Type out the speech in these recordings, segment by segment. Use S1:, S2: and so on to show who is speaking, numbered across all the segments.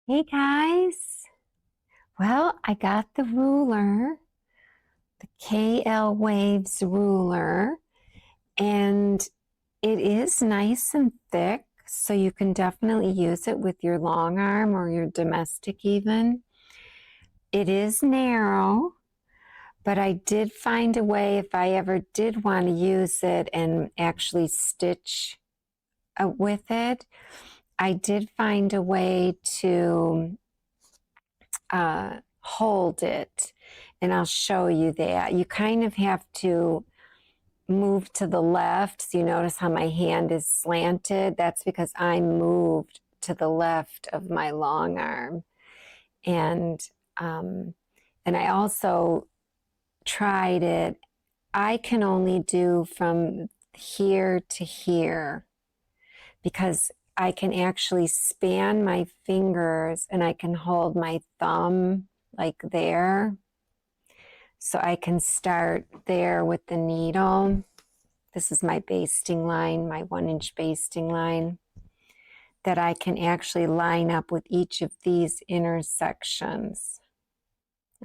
S1: Hey guys, well, I got the ruler, the KL Waves ruler, and it is nice and thick, so you can definitely use it with your long arm or your domestic even. It is narrow, but I did find a way if I ever did want to use it and actually stitch with it, I did find a way to hold it, and I'll show you that. You kind of have to move to the left. So you notice how my hand is slanted. That's because I moved to the left of my long arm. And I also tried it. I can only do from here to here because I can actually span my fingers and I can hold my thumb like there. So I can start there with the needle. This is my basting line, my 1-inch basting line, that I can actually line up with each of these intersections.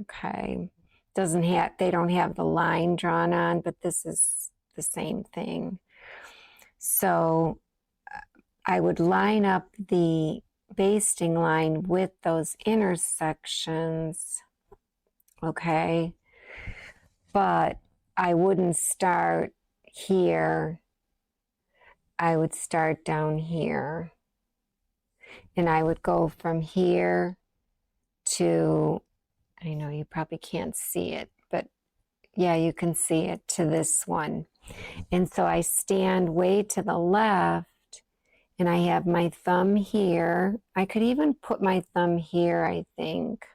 S1: Okay. They don't have the line drawn on, but this is the same thing. So I would line up the basting line with those intersections, okay? But I wouldn't start here. I would start down here. And I would go from here to, I know you probably can't see it, but yeah, you can see it, to this one. And so I stand way to the left and I have my thumb here. I could even put my thumb here, I think.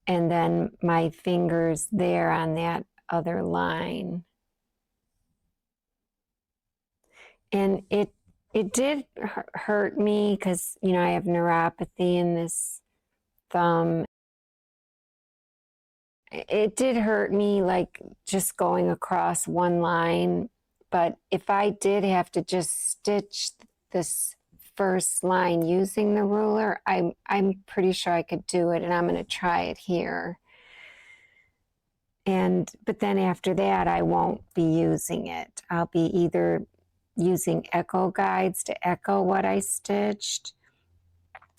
S1: And then my fingers there on that other line. And it did hurt me because, you know, I have neuropathy in this thumb. It did hurt me, like just going across one line. But if I did have to just stitch this first line using the ruler, I'm pretty sure I could do it, and I'm going to try it here. But then after that, I won't be using it. I'll be either using echo guides to echo what I stitched,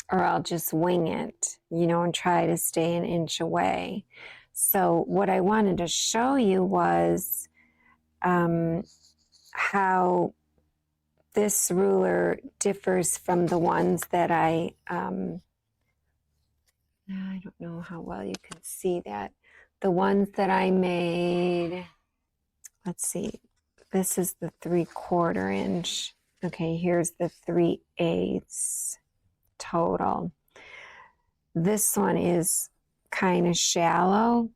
S1: or I'll just wing it, you know, and try to stay an inch away. So what I wanted to show you was how this ruler differs from the ones that I don't know how well you can see that. The ones that I made, let's see, this is the 3/4 inch. Okay, here's the 3/8 total. This one is kind of shallow,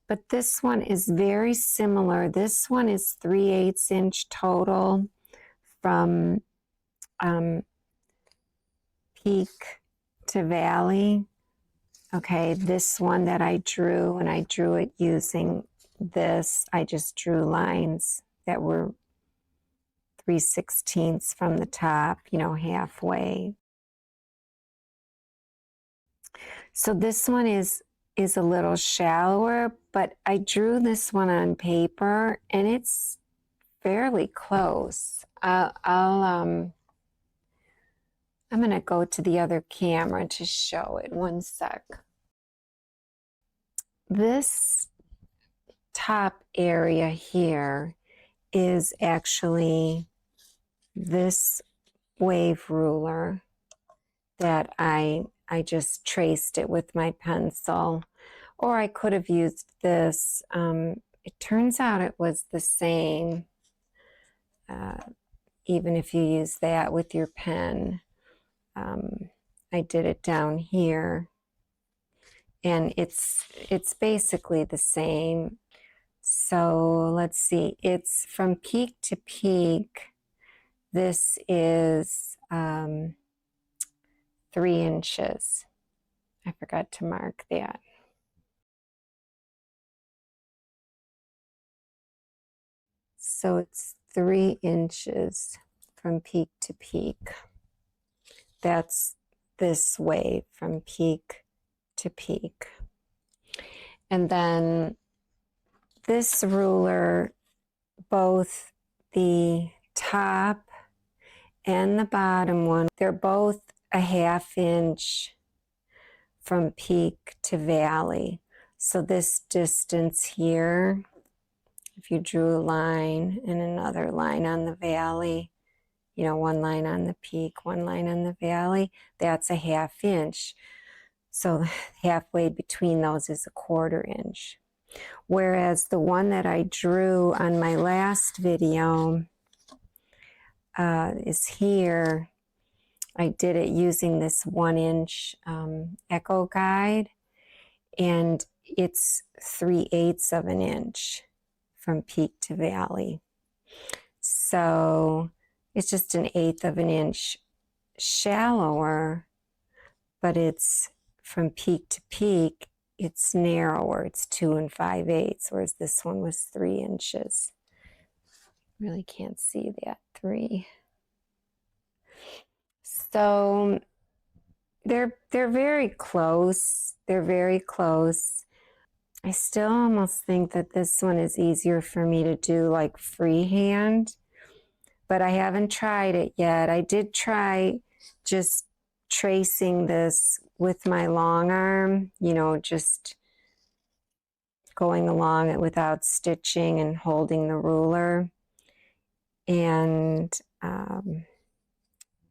S1: but this one is very similar. This one is 3/8 inch total from peak to valley. Okay, this one that I drew, and I drew it using this, I just drew lines that were 3/16 from the top, you know, halfway. So this one is a little shallower, but I drew this one on paper and it's fairly close. I'm going to go to the other camera to show it. One sec. This top area here is actually this wave ruler that I just traced it with my pencil, or I could have used this. It turns out it was the same, even if you use that with your pen. I did it down here, and it's basically the same. So let's see, it's from peak to peak. This is 3 inches. I forgot to mark that. So it's 3 inches from peak to peak. That's this way from peak to peak. And then this ruler, both the top and the bottom one, they're both a 1/2 inch from peak to valley. So this distance here, if you drew a line and another line on the valley, you know, one line on the peak, one line on the valley, that's a 1/2 inch. So halfway between those is a 1/4 inch. Whereas the one that I drew on my last video is here. I did it using this 1 inch echo guide, and it's 3/8 of an inch from peak to valley. So it's just an 1/8 of an inch shallower, but it's from peak to peak, it's narrower. It's 2 5/8, whereas this one was 3 inches. Really can't see that 3. So they're very close. They're very close. I still almost think that this one is easier for me to do like freehand, but I haven't tried it yet. I did try just tracing this with my long arm, you know, just going along it without stitching and holding the ruler. And,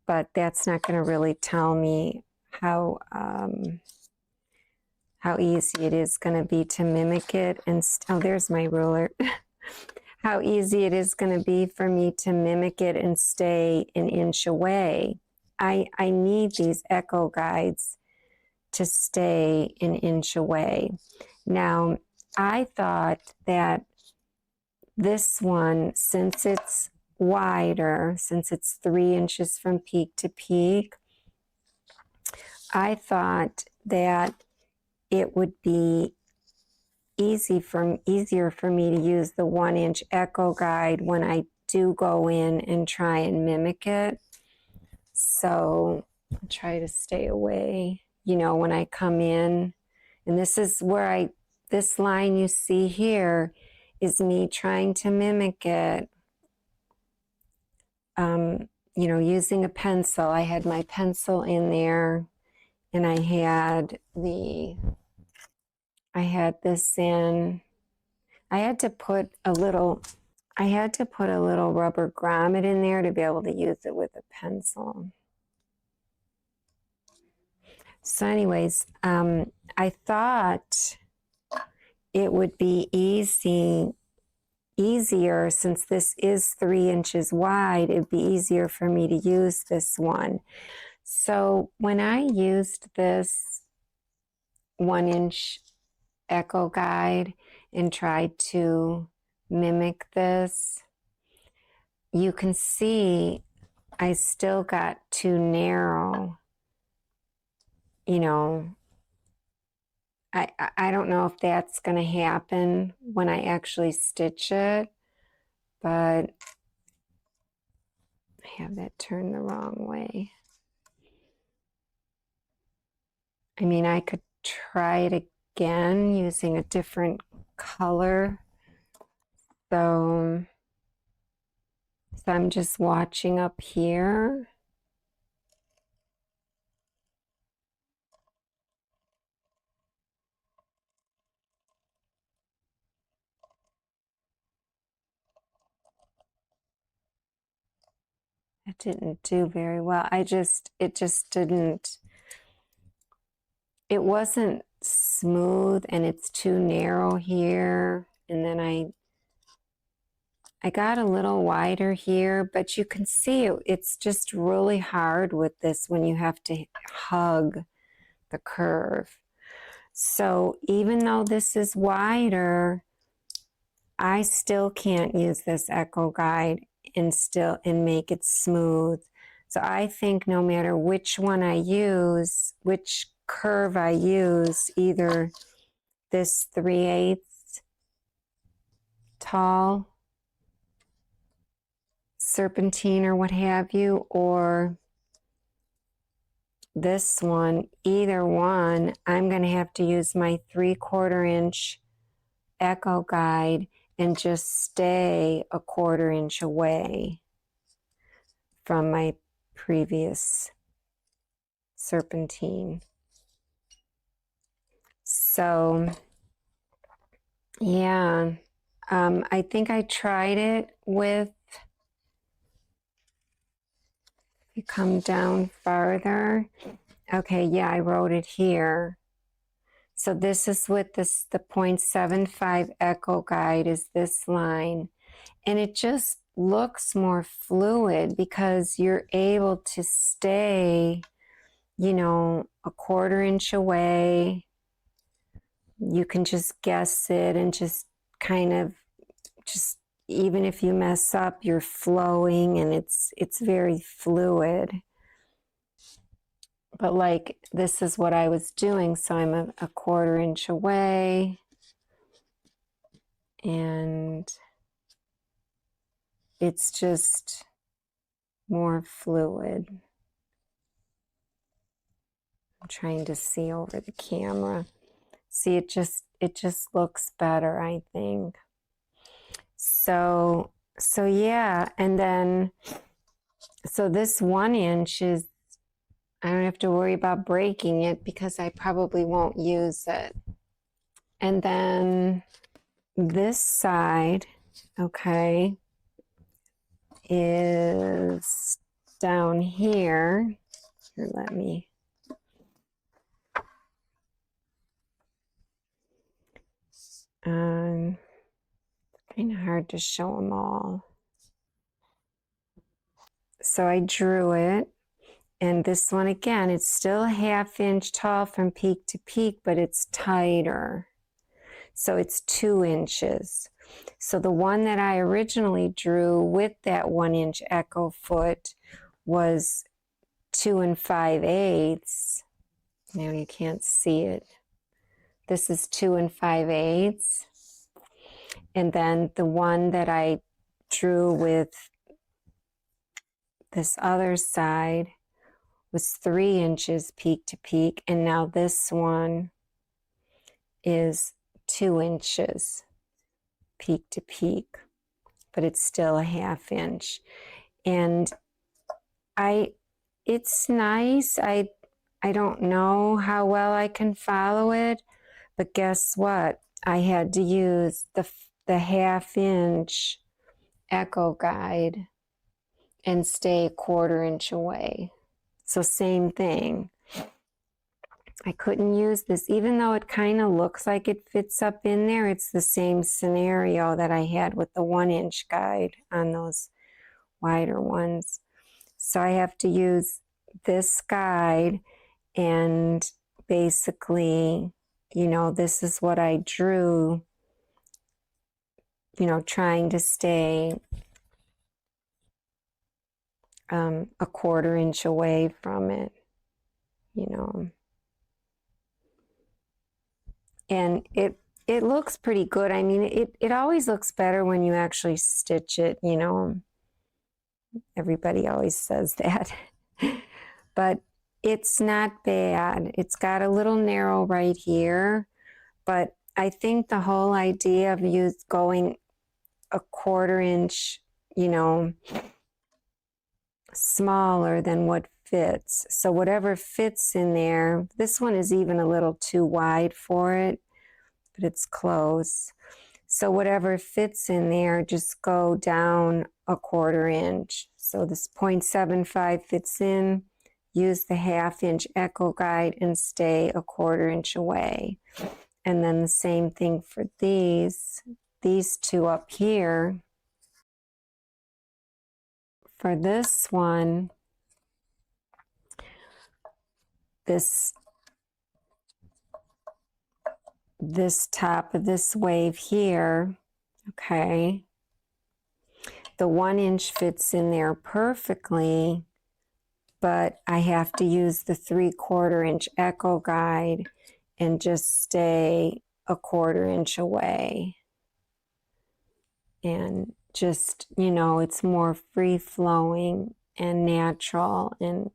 S1: but that's not going to really tell me how easy it is going to be to mimic it. And oh, there's my ruler. How easy it is going to be for me to mimic it and stay an inch away. I need these echo guides to stay an inch away. Now, I thought that this one, since it's wider, since it's 3 inches from peak to peak, I thought that it would be easier for me to use the 1 inch echo guide when I do go in and try and mimic it. So I'll try to stay away, you know, when I come in. And this is where this line you see here is me trying to mimic it, you know, using a pencil. I had my pencil in there, and I had this in. I had to put a little rubber grommet in there to be able to use it with a pencil. So anyways, I thought it would be easier since this is 3 inches wide, it'd be easier for me to use this one. So when I used this 1 inch echo guide and tried to mimic this, you can see I still got too narrow. You know, I don't know if that's going to happen when I actually stitch it, but I have that turned the wrong way. I mean, I could try it again using a different color. So I'm just watching up here. It didn't do very well. It just didn't, it wasn't smooth, and it's too narrow here. And then I got a little wider here, but you can see it's just really hard with this when you have to hug the curve. So even though this is wider, I still can't use this echo guide and make it smooth. So I think no matter which one I use, which curve I use, either this 3/8 tall serpentine or what have you, or this one, either one, I'm going to have to use my 3/4 inch echo guide and just stay a 1/4 inch away from my previous serpentine. So yeah, I think I tried it with, you come down farther. Okay, yeah, I wrote it here. So this is with this, the 0.75 echo guide is this line. And it just looks more fluid because you're able to stay, you know, a 1/4 inch away. You can just guess it and just kind of just, even if you mess up, you're flowing and it's very fluid. But like, this is what I was doing. So I'm a 1/4 inch away and it's just more fluid. I'm trying to see over the camera. See, it just looks better, I think. So yeah, and then, so this 1 inch is, I don't have to worry about breaking it because I probably won't use it. And then this side, okay, is down here. Here, let me. Kind of hard to show them all. So I drew it, and this one again, it's still a 1/2 inch tall from peak to peak, but it's tighter. So it's 2 inches. So the one that I originally drew with that 1 inch echo foot was 2 5/8. Now you can't see it. This is 2 5/8. And then the one that I drew with this other side was 3 inches peak to peak. And now this one is 2 inches peak to peak, but it's still a 1/2 inch. And it's nice. I don't know how well I can follow it, but guess what? I had to use the 1/2 inch echo guide and stay a 1/4 inch away. So same thing. I couldn't use this, even though it kind of looks like it fits up in there. It's the same scenario that I had with the 1 inch guide on those wider ones. So I have to use this guide, and basically, you know, this is what I drew, you know, trying to stay a 1/4 inch away from it, you know. And it looks pretty good. I mean, it always looks better when you actually stitch it, you know. Everybody always says that. But it's not bad. It's got a little narrow right here, but I think the whole idea of you going a 1/4 inch, you know, smaller than what fits. So whatever fits in there, this one is even a little too wide for it, but it's close. So whatever fits in there, just go down a 1/4 inch. So this 0.75 fits in, use the 1/2 inch echo guide and stay a 1/4 inch away. And then the same thing for these two up here. For this one, this top of this wave here, okay, the 1 inch fits in there perfectly, but I have to use the 3/4 inch echo guide and just stay a 1/4 inch away. And just, you know, it's more free flowing and natural. And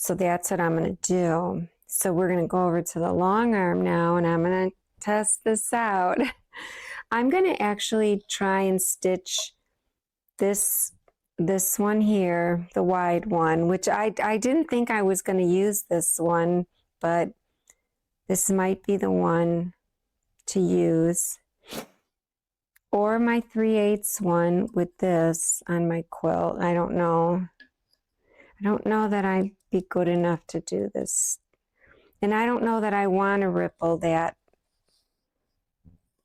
S1: So that's what I'm going to do. So we're going to go over to the long arm now, and I'm going to test this out. I'm going to actually try and stitch this one here, the wide one, which I didn't think I was going to use this one, but this might be the one to use. Or my 3/8 one with this on my quilt. I don't know. I don't know that I'd be good enough to do this. And I don't know that I want to ripple that.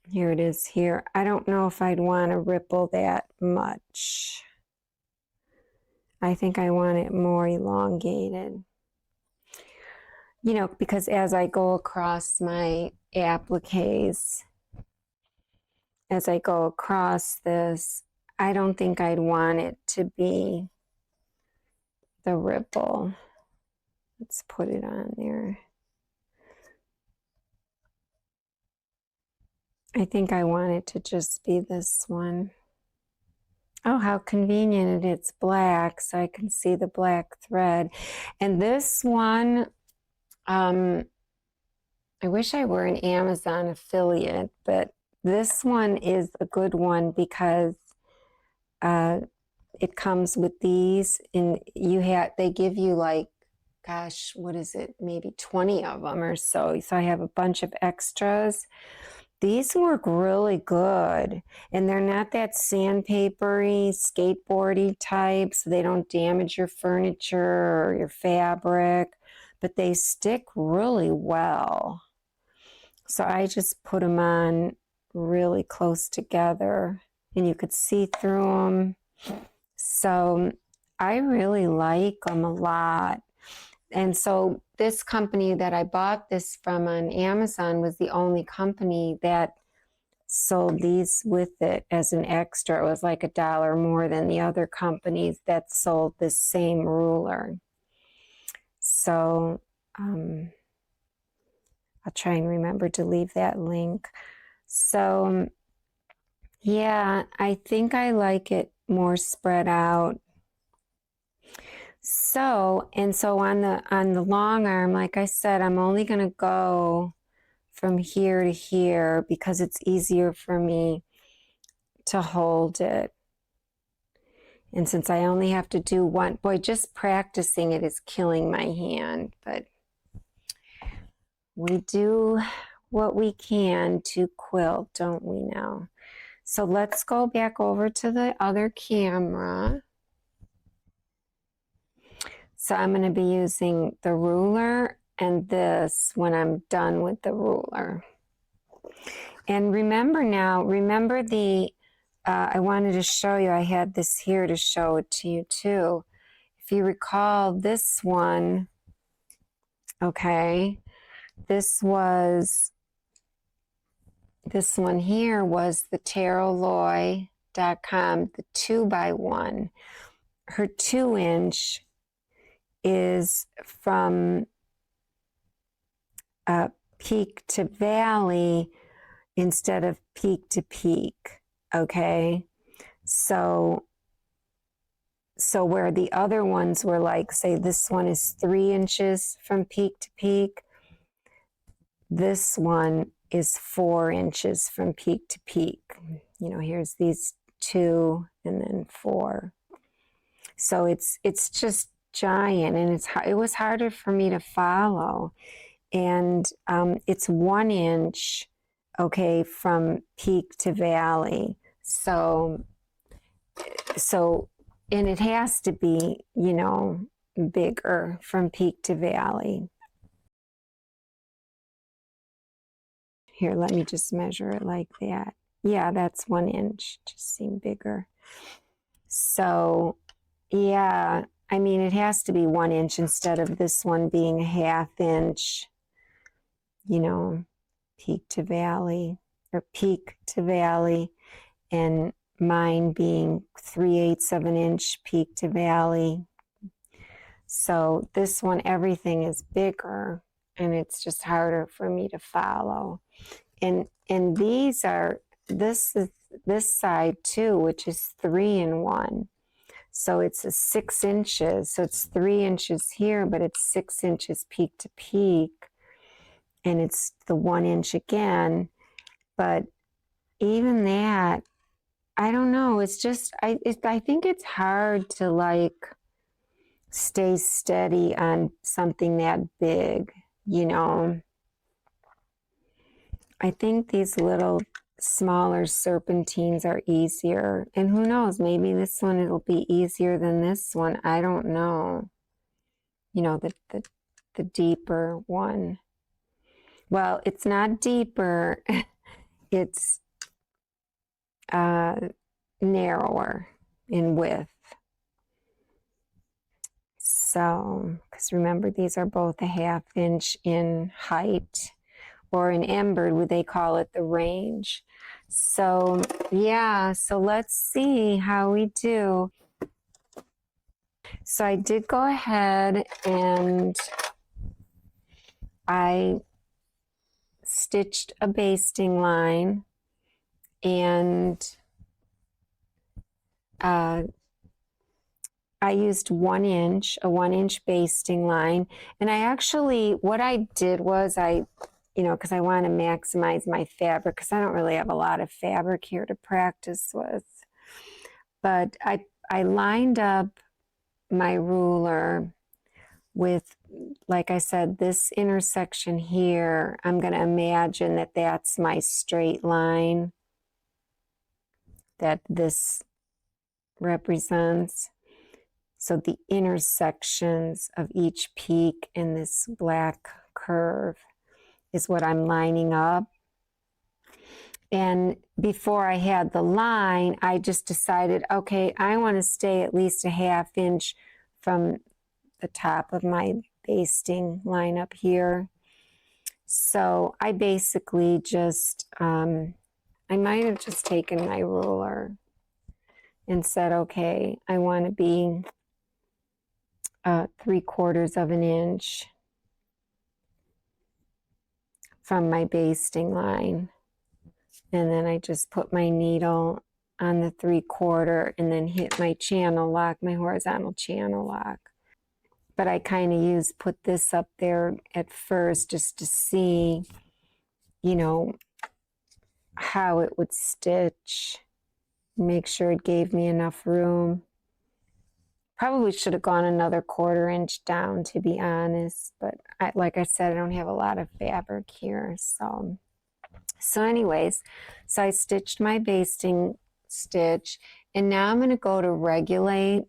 S1: Here it is here. I don't know if I'd want to ripple that much. I think I want it more elongated. You know, because as I go across my appliques, as I go across this, I don't think I'd want it to be the ripple. Let's put it on there. I think I want it to just be this one. Oh, how convenient it's black, so I can see the black thread. And this one, I wish I were an Amazon affiliate, but this one is a good one because it comes with these, and they give you like, gosh, what is it? Maybe 20 of them or so. So I have a bunch of extras. These work really good, and they're not that sandpapery, skateboardy type, so they don't damage your furniture or your fabric, but they stick really well. So I just put them on really close together, and you could see through them. So I really like them a lot. And so this company that I bought this from on Amazon was the only company that sold these with it as an extra. It was like $1 more than the other companies that sold this same ruler. So I'll try and remember to leave that link. So yeah, I think I like it more spread out. So on the long arm, like I said, I'm only going to go from here to here because it's easier for me to hold it. And since I only have to do one, boy, just practicing it is killing my hand, but we do what we can to quilt, don't we now? So let's go back over to the other camera. So I'm going to be using the ruler and this when I'm done with the ruler. And remember now, I wanted to show you, I had this here to show it to you too. If you recall this one, okay, this one here was the taroloy.com, the 2x1. Her 2-inch is from peak to valley instead of peak to peak, okay? So where the other ones were like, say this one is 3 inches from peak to peak, this one is 4 inches from peak to peak. You know, here's these 2 and then 4. So it's just giant, and it was harder for me to follow. And it's 1 inch, okay, from peak to valley. So and it has to be, you know, bigger from peak to valley. Here, let me just measure it like that. Yeah, that's 1 inch, just seemed bigger. So yeah, I mean, it has to be 1 inch instead of this one being a 1/2 inch, you know, peak to valley, or peak to valley, and mine being 3/8 of an inch peak to valley. So this one, everything is bigger, and it's just harder for me to follow. And these are, this is this side too, which is 3-in-1. So it's 6 inches. So it's 3 inches here, but it's 6 inches peak to peak. And it's the 1 inch again. But even that, I don't know. It's just, I think it's hard to like stay steady on something that big, you know. I think these little smaller serpentines are easier. And who knows, maybe this one it'll be easier than this one. I don't know. You know, the deeper one. Well, it's not deeper. It's narrower in width. So, because remember, these are both a 1/2 inch in height, or in Embird, they call it the range. So, yeah, so let's see how we do. So I did go ahead and I stitched a basting line, and I used 1 inch, a 1 inch basting line. And I actually, what I did was you know, because I want to maximize my fabric, because I don't really have a lot of fabric here to practice with. But I lined up my ruler with, like I said, this intersection here. I'm going to imagine that that's my straight line that this represents. So the intersections of each peak in this black curve is what I'm lining up. And before I had the line, I just decided, okay, I want to stay at least a 1/2 inch from the top of my basting line up here. So I basically just, I might have just taken my ruler and said, okay, I want to be 3/4 of an inch from my basting line. And then I just put my needle on the 3/4 and then hit my channel lock, my horizontal channel lock. But I kind of put this up there at first just to see, you know, how it would stitch, make sure it gave me enough room. Probably should have gone another 1/4 inch down, to be honest, but like I said, I don't have a lot of fabric here. So anyways, so I stitched my basting stitch, and now I'm going to go to regulate,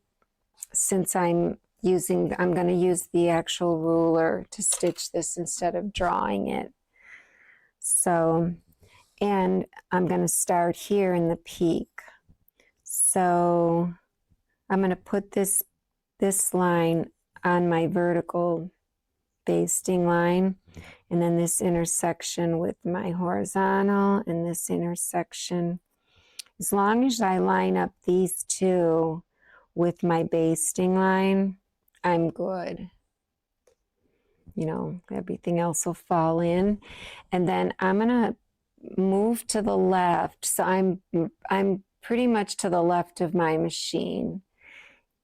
S1: since I'm going to use the actual ruler to stitch this instead of drawing it. So, and I'm going to start here in the peak. So I'm going to put this line on my vertical basting line, and then this intersection with my horizontal, and this intersection. As long as I line up these two with my basting line, I'm good. You know, everything else will fall in. And then I'm going to move to the left. So I'm pretty much to the left of my machine.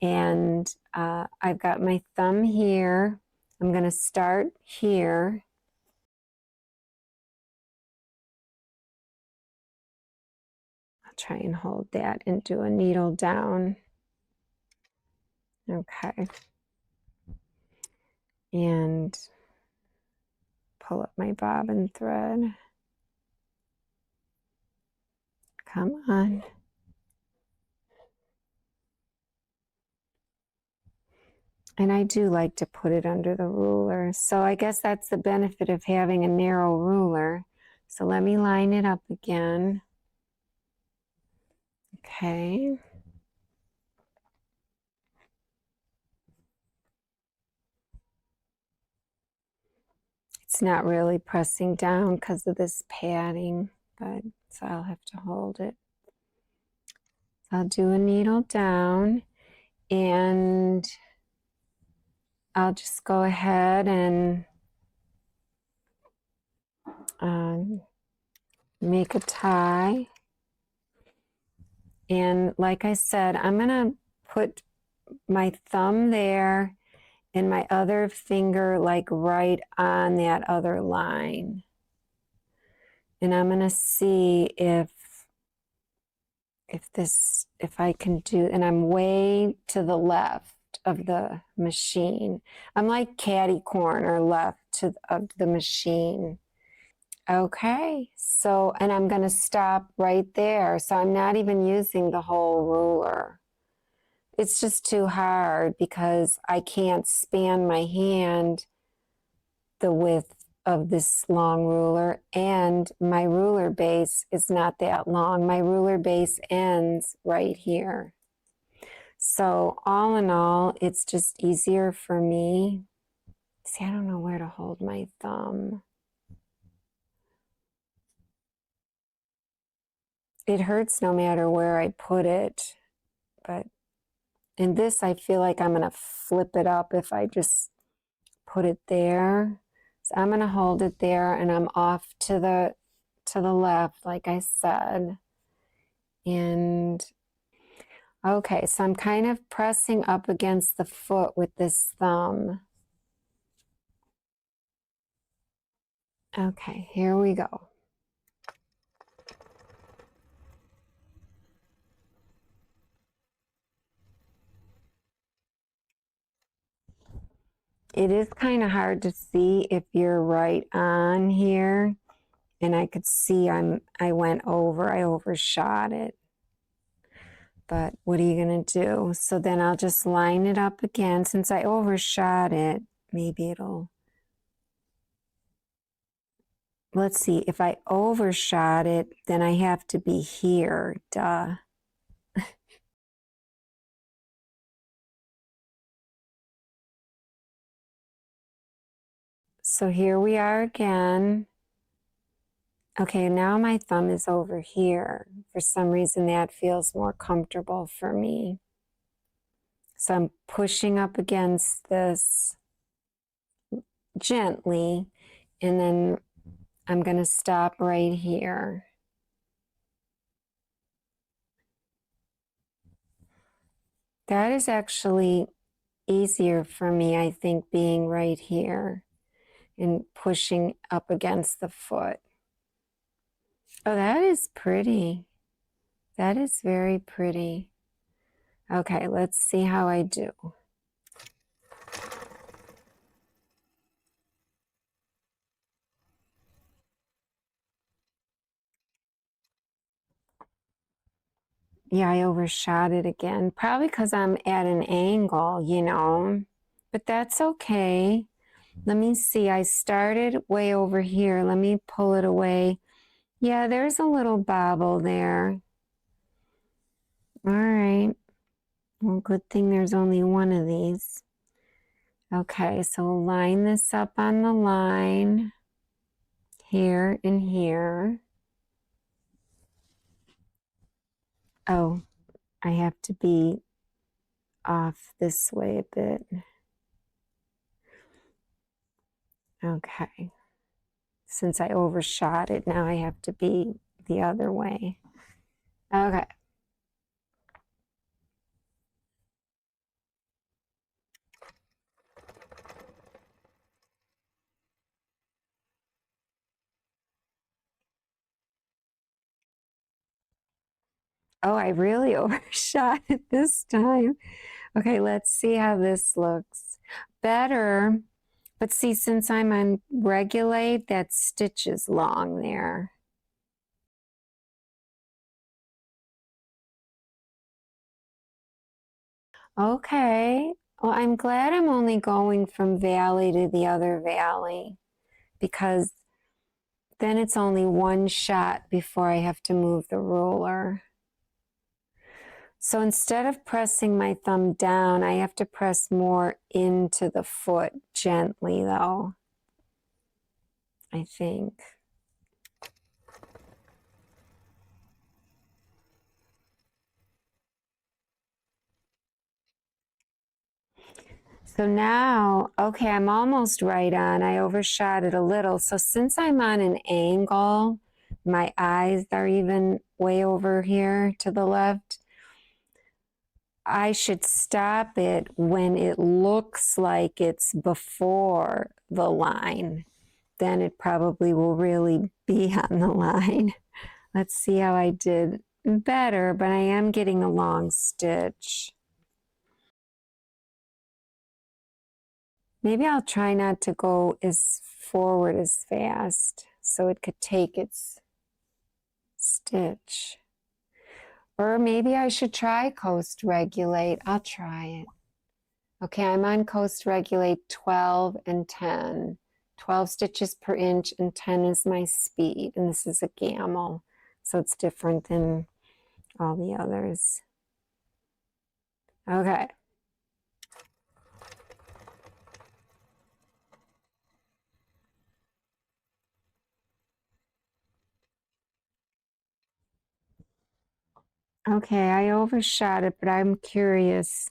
S1: And I've got my thumb here. I'm going to start here. I'll try and hold that and do a needle down. Okay. And pull up my bobbin thread. Come on. And I do like to put it under the ruler. So I guess that's the benefit of having a narrow ruler. So let me line it up again. Okay. It's not really pressing down because of this padding, but so I'll have to hold it. So I'll do a needle down, and I'll just go ahead and make a tie. And like I said, I'm going to put my thumb there and my other finger like right on that other line. And I'm going to see if I can do, and I'm way to the left of the machine. I'm like catty corner left of the machine. Okay, so, and I'm going to stop right there. So I'm not even using the whole ruler. It's just too hard because I can't span my hand the width of this long ruler, and my ruler base is not that long. My ruler base ends right here. So all in all, it's just easier for me. See, I don't know where to hold my thumb. It hurts no matter where I put it, but in this, I feel like I'm going to flip it up if I just put it there. So I'm going to hold it there, and I'm off to the left, like I said. And okay, so I'm kind of pressing up against the foot with this thumb. Okay, here we go. It is kind of hard to see if you're right on here. And I could see I went over, I overshot it. But what are you going to do? So then I'll just line it up again. Since I overshot it, maybe it'll... Let's see, if I overshot it, then I have to be here, duh. So here we are again. Okay, now my thumb is over here. For some reason, that feels more comfortable for me. So I'm pushing up against this gently, and then I'm going to stop right here. That is actually easier for me, I think, being right here and pushing up against the foot. Oh, that is pretty. That is very pretty. Okay, let's see how I do. Yeah, I overshot it again. Probably because I'm at an angle, you know. But that's okay. Let me see. I started way over here. Let me pull it away. Yeah, there's a little bobble there. All right. Well, good thing there's only one of these. Okay, so we'll line this up on the line here and here. Oh, I have to be off this way a bit. Okay. Since I overshot it, now I have to be the other way. Okay. Oh, I really overshot it this time. Okay, let's see how this looks. Better, but see, since I'm on regulate, that stitch is long there. Okay, well, I'm glad I'm only going from valley to the other valley, because then it's only one shot before I have to move the ruler. So instead of pressing my thumb down, I have to press more into the foot gently, though, I think. So now, okay, I'm almost right on. I overshot it a little. So since I'm on an angle, my eyes are even way over here to the left. I should stop it when it looks like it's before the line. Then it probably will really be on the line. Let's see how I did better, but I am getting a long stitch. Maybe I'll try not to go as forward as fast so it could take its stitch. Or maybe I should try coast regulate. I'll try it. Okay, I'm on coast regulate 12 and 10. 12 stitches per inch and 10 is my speed. And this is a gamble, so it's different than all the others. Okay. Okay, I overshot it, but I'm curious.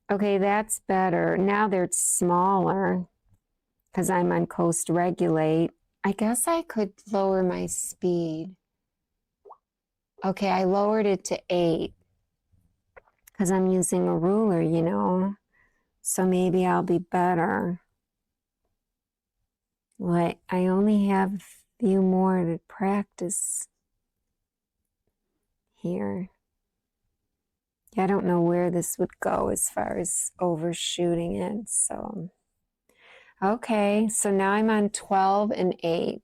S1: Okay, that's better. Now they're smaller because I'm on coast regulate. I guess I could lower my speed. Okay, I lowered it to 8 because I'm using a ruler, you know. So maybe I'll be better. Like, I only have a few more to practice here. I don't know where this would go as far as overshooting it, so. Okay, so now I'm on 12 and 8.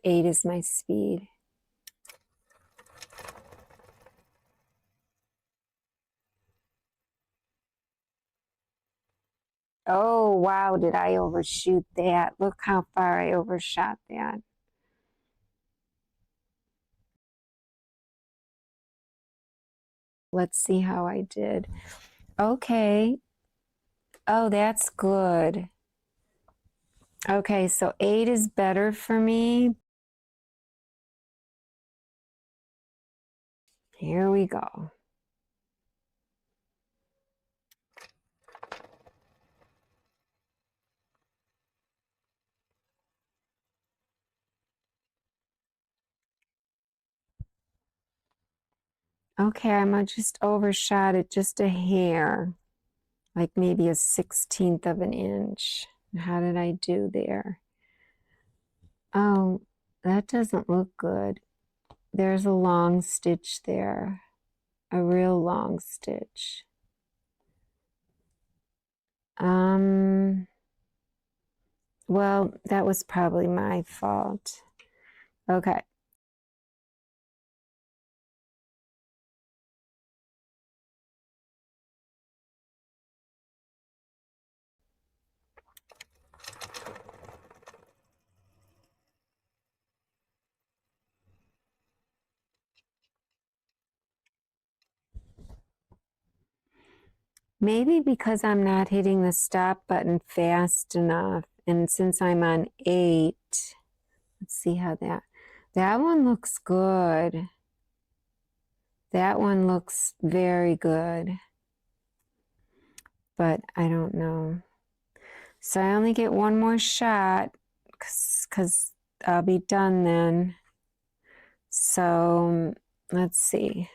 S1: 8 is my speed. Oh, wow, did I overshoot that? Look how far I overshot that. Let's see how I did. Okay. Oh, that's good. Okay, so 8 is better for me. Here we go. Okay, I just overshot it just a hair, like maybe a 1/16 of an inch. How did I do there? Oh, that doesn't look good. There's a long stitch there, a real long stitch. Well, that was probably my fault. Okay. Maybe because I'm not hitting the stop button fast enough. And since I'm on 8, let's see how that one looks good. That one looks very good. But I don't know. So I only get one more shot because I'll be done then. So let's see.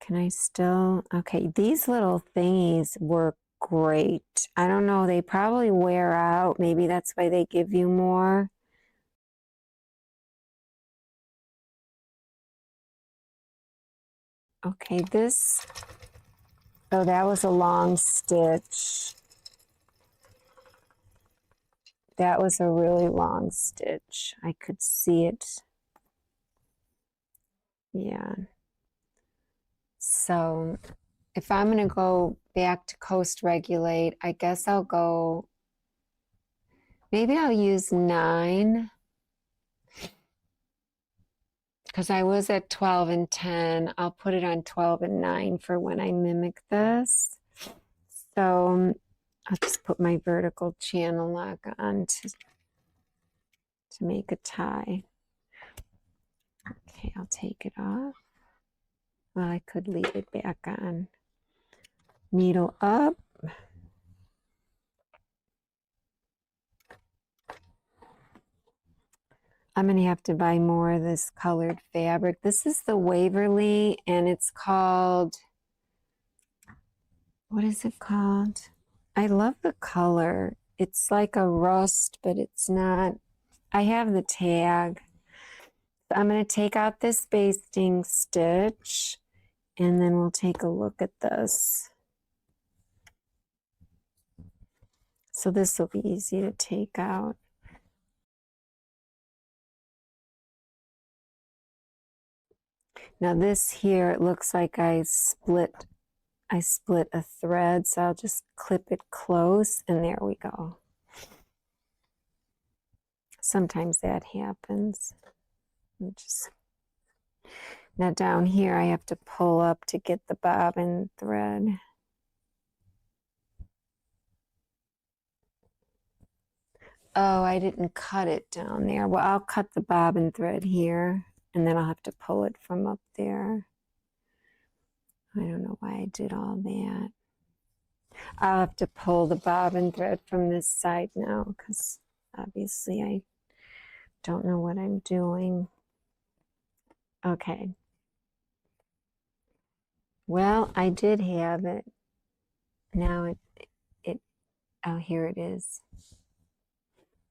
S1: Can I still? Okay, these little thingies work great. I don't know, they probably wear out. Maybe that's why they give you more. Okay, oh, that was a long stitch. That was a really long stitch. I could see it. Yeah. So if I'm going to go back to coast regulate, I guess I'll go, maybe I'll use 9 because I was at 12 and 10. I'll put it on 12 and 9 for when I mimic this. So I'll just put my vertical channel lock on to make a tie. Okay, I'll take it off. Well, I could leave it back on. Needle up. I'm going to have to buy more of this colored fabric. This is the Waverly, and it's called, what is it called? I love the color. It's like a rust, but it's not. I have the tag. I'm going to take out this basting stitch, and then we'll take a look at this. So this will be easy to take out. Now this here, it looks like I split a thread, so I'll just clip it close, and there we go. Sometimes that happens. Now down here I have to pull up to get the bobbin thread. Oh, I didn't cut it down there. Well, I'll cut the bobbin thread here, and then I'll have to pull it from up there. I don't know why I did all that. I'll have to pull the bobbin thread from this side now, because obviously I don't know what I'm doing. Okay. Well, I did have it. Now oh, here it is.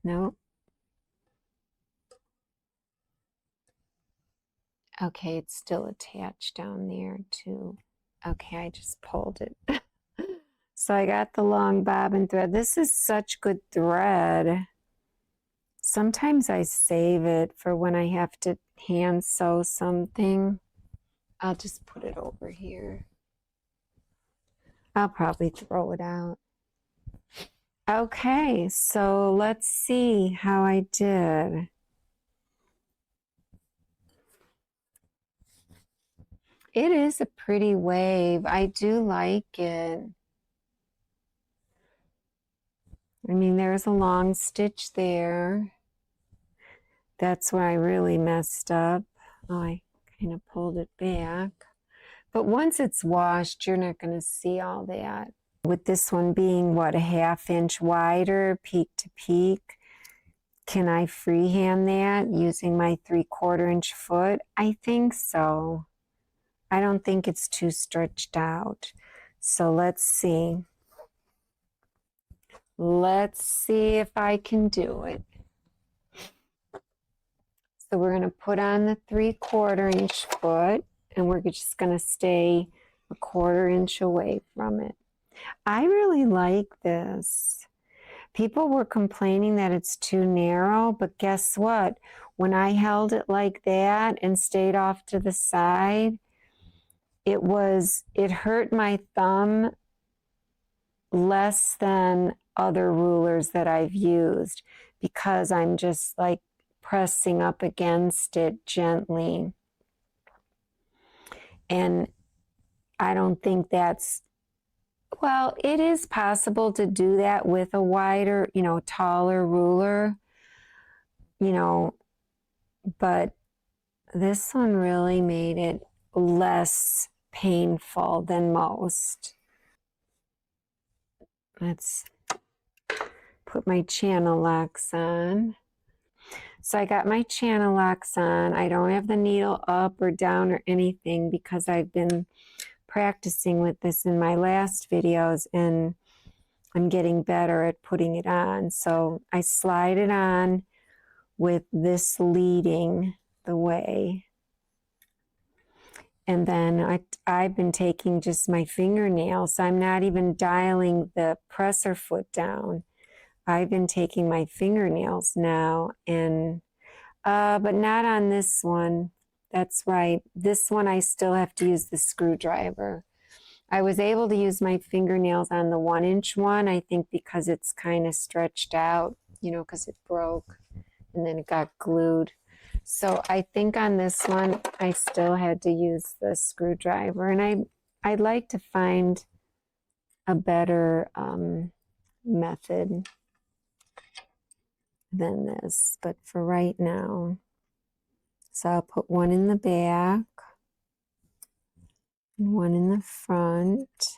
S1: No. Okay, it's still attached down there too. Okay, I just pulled it. So I got the long bobbin thread. This is such good thread. Sometimes I save it for when I have to hand sew something. I'll just put it over here. I'll probably throw it out. Okay, so let's see how I did. It is a pretty wave. I do like it. I mean, there's a long stitch there. That's where I really messed up. Oh, I kind of pulled it back. But once it's washed, you're not going to see all that. With this one being, what, a 1/2 inch wider, peak to peak, can I freehand that using my 3/4 inch foot? I think so. I don't think it's too stretched out. So let's see. Let's see if I can do it. So we're going to put on the 3/4 inch foot, and we're just going to stay a 1/4 inch away from it. I really like this. People were complaining that it's too narrow, but guess what? When I held it like that and stayed off to the side, it hurt my thumb less than other rulers that I've used, because I'm just like pressing up against it gently. And I don't think that's, well, it is possible to do that with a wider, taller ruler, but this one really made it less painful than most. Let's put my channel locks on. So I got my channel locks on. I don't have the needle up or down or anything, because I've been practicing with this in my last videos, and I'm getting better at putting it on. So I slide it on with this leading the way. And then I've been taking just my fingernails. So I'm not even dialing the presser foot down. I've been taking my fingernails now, and but not on this one. That's right. This one I still have to use the screwdriver. I was able to use my fingernails on the 1-inch one, I think, because it's kind of stretched out, because it broke and then it got glued. So I think on this one, I still had to use the screwdriver, and I'd like to find a better method than this, but for right now. So I'll put one in the back and one in the front,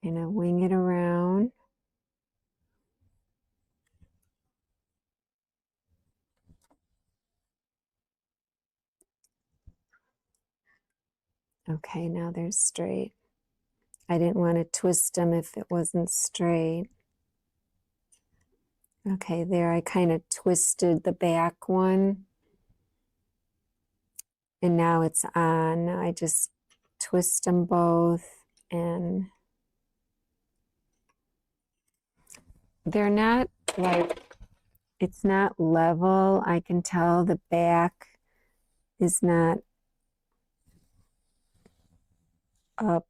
S1: and I wing it around. Okay, now they're straight. I didn't want to twist them if it wasn't straight. Okay, there I kind of twisted the back one. And now it's on. I just twist them both, and they're not like, it's not level. I can tell the back is not up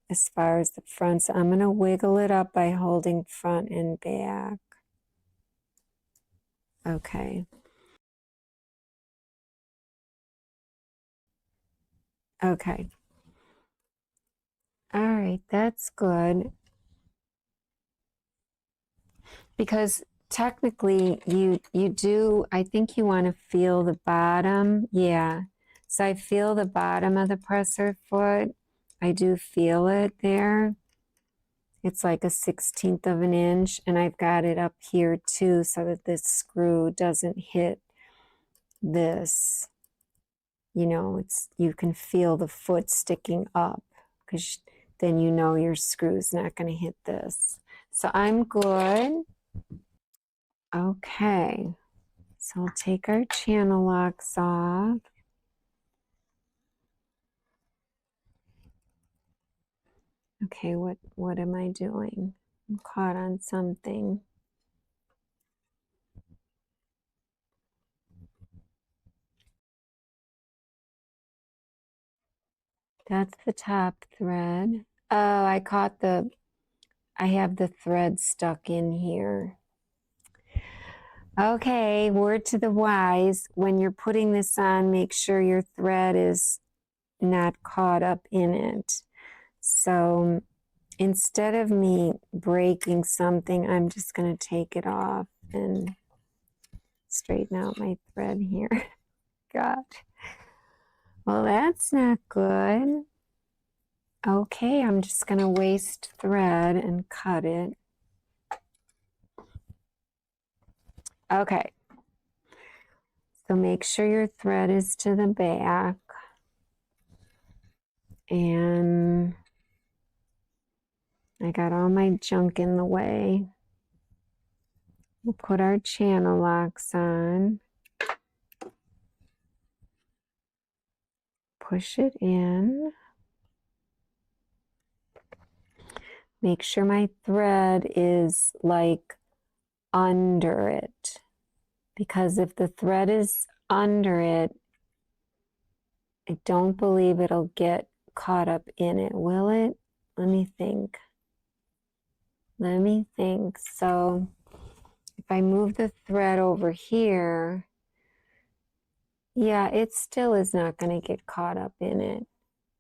S1: as far as the front. So I'm going to wiggle it up by holding front and back. Okay. Okay. All right, that's good. Because technically you do, I think you want to feel the bottom. Yeah. So I feel the bottom of the presser foot. I do feel it there. It's like a 1/16 of an inch, and I've got it up here too so that this screw doesn't hit this. You know, it's, you can feel the foot sticking up, because then you know your screw's not going to hit this. So I'm good. Okay, so we'll take our channel locks off. Okay, what am I doing? I'm caught on something. That's the top thread. Oh, I have the thread stuck in here. Okay, word to the wise, when you're putting this on, make sure your thread is not caught up in it. So instead of me breaking something, I'm just going to take it off and straighten out my thread here. God. Well, that's not good. Okay, I'm just going to waste thread and cut it. Okay. So make sure your thread is to the back. And I got all my junk in the way. We'll put our channel locks on. Push it in. Make sure my thread is like under it, because if the thread is under it, I don't believe it'll get caught up in it, will it? Let me think. Let me think. So if I move the thread over here, yeah, it still is not going to get caught up in it.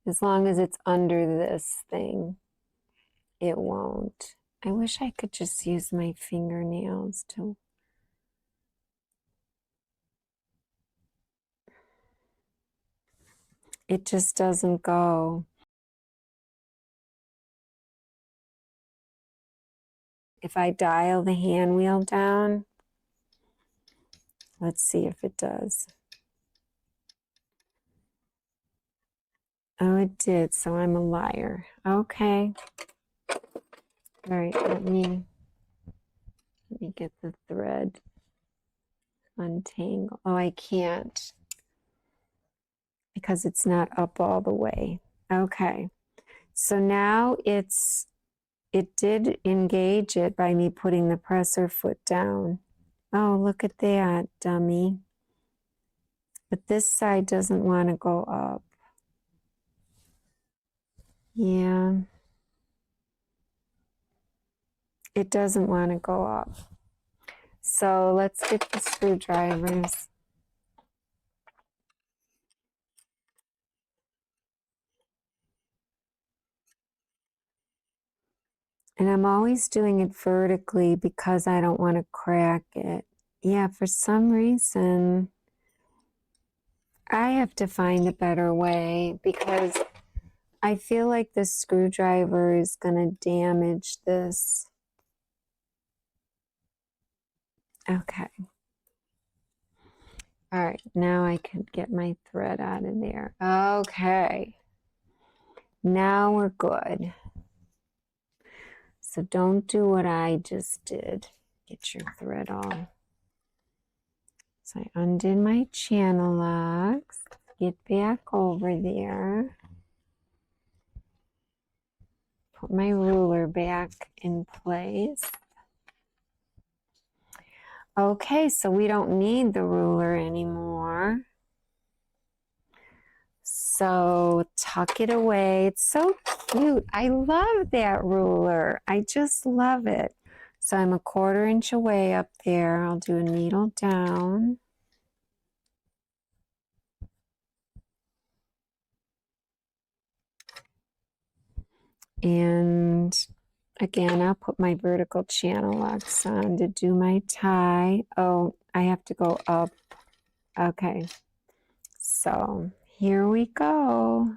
S1: As long as it's under this thing, it won't. I wish I could just use my fingernails to. It just doesn't go. If I dial the hand wheel down, let's see if it does. Oh, it did, so I'm a liar. Okay. All right, let me get the thread untangled. Oh, I can't, because it's not up all the way. Okay. So now it did engage it by me putting the presser foot down. Oh, look at that, dummy. But this side doesn't want to go up. Yeah. It doesn't want to go up. So let's get the screwdrivers. And I'm always doing it vertically because I don't want to crack it. Yeah, for some reason, I have to find a better way, because I feel like the screwdriver is going to damage this. Okay. All right, now I can get my thread out of there. Okay, now we're good. So don't do what I just did. Get your thread all. So I undid my channel locks. Get back over there. Put my ruler back in place. Okay, so we don't need the ruler anymore. So tuck it away. It's so cute. I love that ruler. I just love it. So I'm 1/4 inch away up there. I'll do a needle down. And again, I'll put my vertical channel locks on to do my tie. Oh, I have to go up. Okay, so here we go.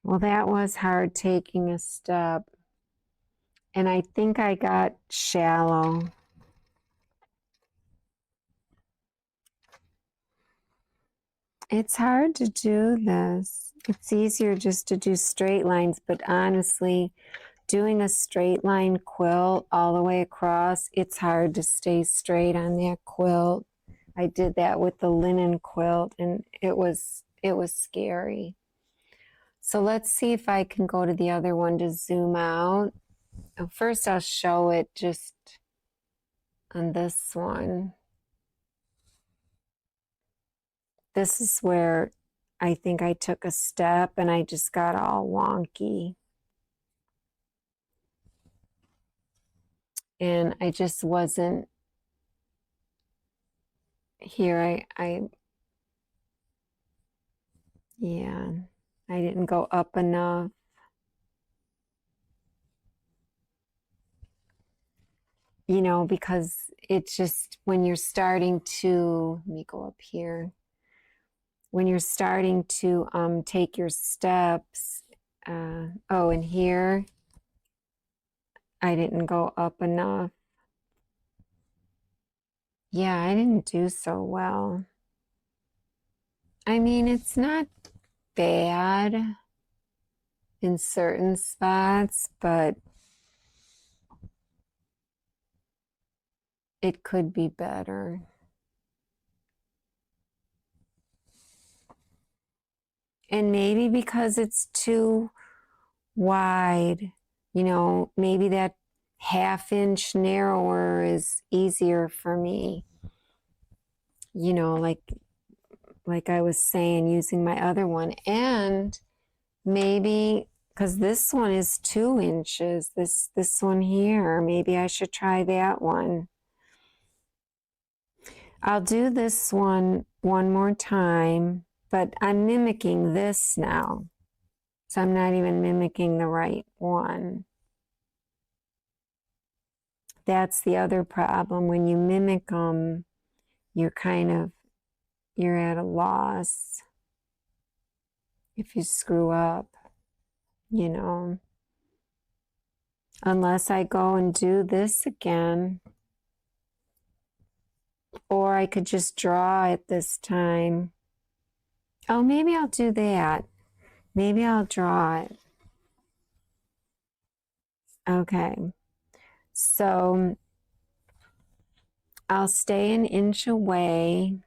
S1: Well, that was hard taking a step. And I think I got shallow. It's hard to do this. It's easier just to do straight lines, but honestly, doing a straight line quilt all the way across, it's hard to stay straight on that quilt. I did that with the linen quilt and it was scary. So let's see if I can go to the other one to zoom out. First, I'll show it just on this one. This is where I think I took a step and I just got all wonky. And I just wasn't here. Yeah, I didn't go up enough. You know, because it's just when you're starting to, let me go up here. When you're starting to take your steps, oh, and here, I didn't go up enough. Yeah, I didn't do so well. I mean, it's not bad in certain spots, but it could be better. And maybe because it's too wide, you know, maybe that 1/2 inch narrower is easier for me. You know, like I was saying, using my other one. And maybe because this one is 2 inches, this one here, maybe I should try that one. I'll do this one more time, but I'm mimicking this now. So I'm not even mimicking the right one. That's the other problem. When you mimic them, you're at a loss if you screw up, you know. Unless I go and do this again. Or I could just draw it this time. Oh, maybe I'll do that. Maybe I'll draw it. Okay. So I'll stay 1 inch away.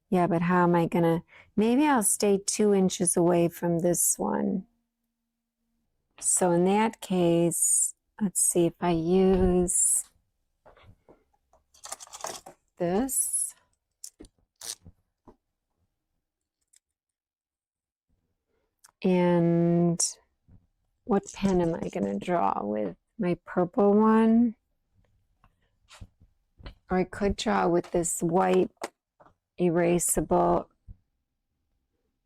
S1: Yeah, but how am I gonna, maybe I'll stay 2 inches away from this one. So in that case, let's see if I use this. And what pen am I going to draw with? My purple one? Or I could draw with this white erasable.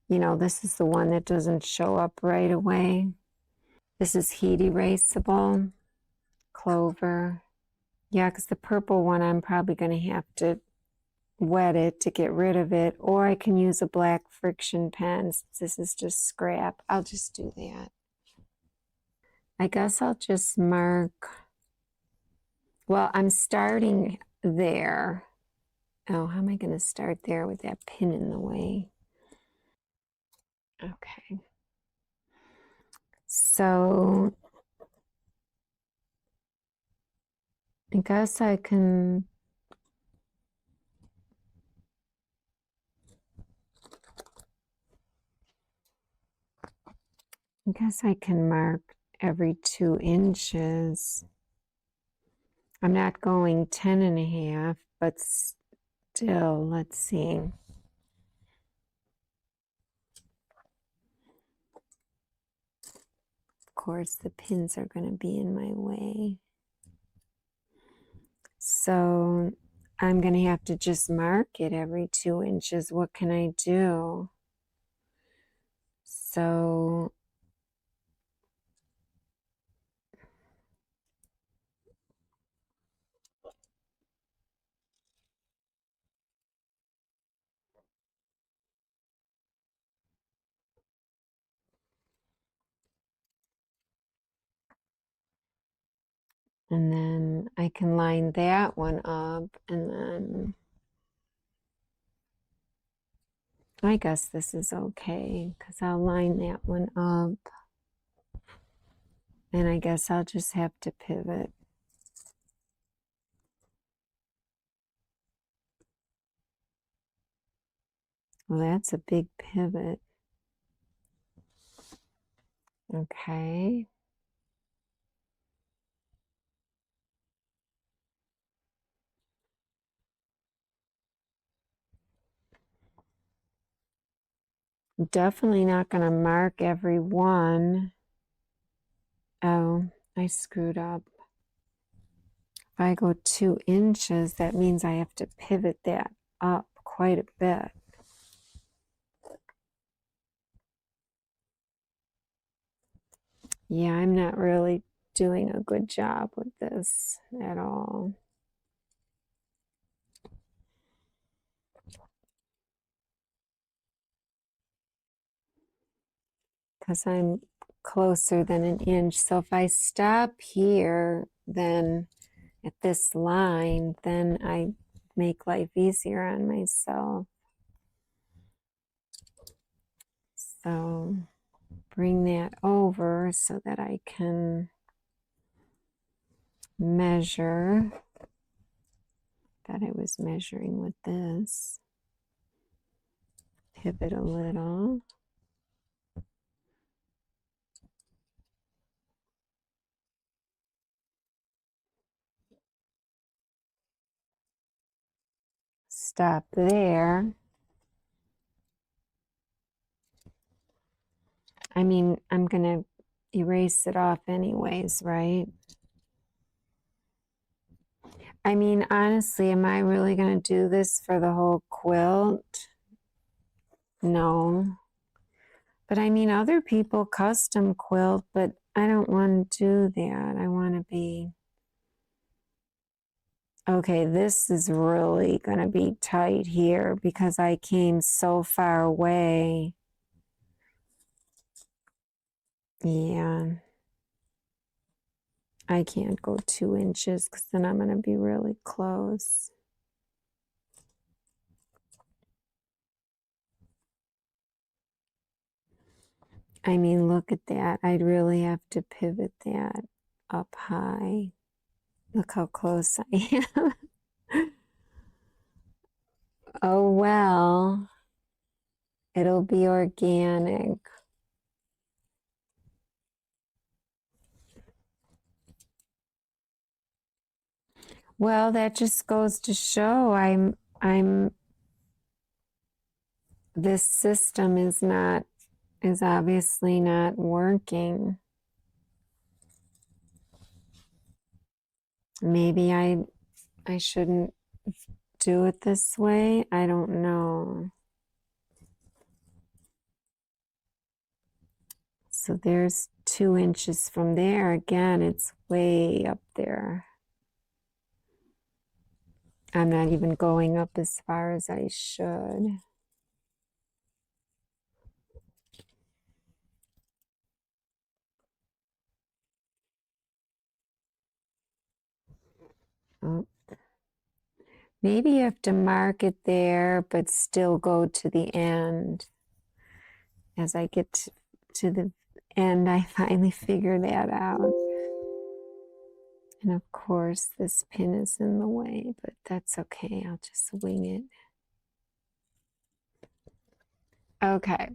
S1: You know, this is the one that doesn't show up right away. This is heat erasable, Clover. Yeah, because the purple one, I'm probably going to have to wet it to get rid of it. Or I can use a black friction pen. This is just scrap. I'll just do that. I guess I'll just mark. Well, I'm starting there. Oh, how am I going to start there with that pin in the way? Okay. So I guess I can mark every 2 inches. I'm not going 10.5, but still, let's see. Of course, the pins are going to be in my way. So I'm going to have to just mark it every 2 inches. What can I do? So and then I can line that one up, and then I guess this is okay because I'll line that one up, and I guess I'll just have to pivot. Well, that's a big pivot. Okay. Definitely not going to mark every one. Oh, I screwed up. If I go 2 inches, that means I have to pivot that up quite a bit. Yeah, I'm not really doing a good job with this at all. Because I'm closer than an inch. So if I stop here, then at this line, then I make life easier on myself. So bring that over so that I can measure that I was measuring with this. Pivot a little. Stop there. I mean, I'm going to erase it off anyways, right? I mean, honestly, am I really going to do this for the whole quilt? No. But I mean, other people custom quilt, but I don't want to do that. I want to be... Okay, this is really going to be tight here because I came so far away. Yeah. I can't go 2 inches because then I'm going to be really close. I mean, look at that. I'd really have to pivot that up high. Look how close I am. Oh, well, it'll be organic. Well, that just goes to show this system is obviously not working. Maybe I shouldn't do it this way. I don't know. So there's 2 inches from there. Again, it's way up there. I'm not even going up as far as I should. Oh. Maybe you have to mark it there, but still go to the end. As I get to the end, I finally figure that out. And of course, this pin is in the way, but that's okay. I'll just wing it. Okay.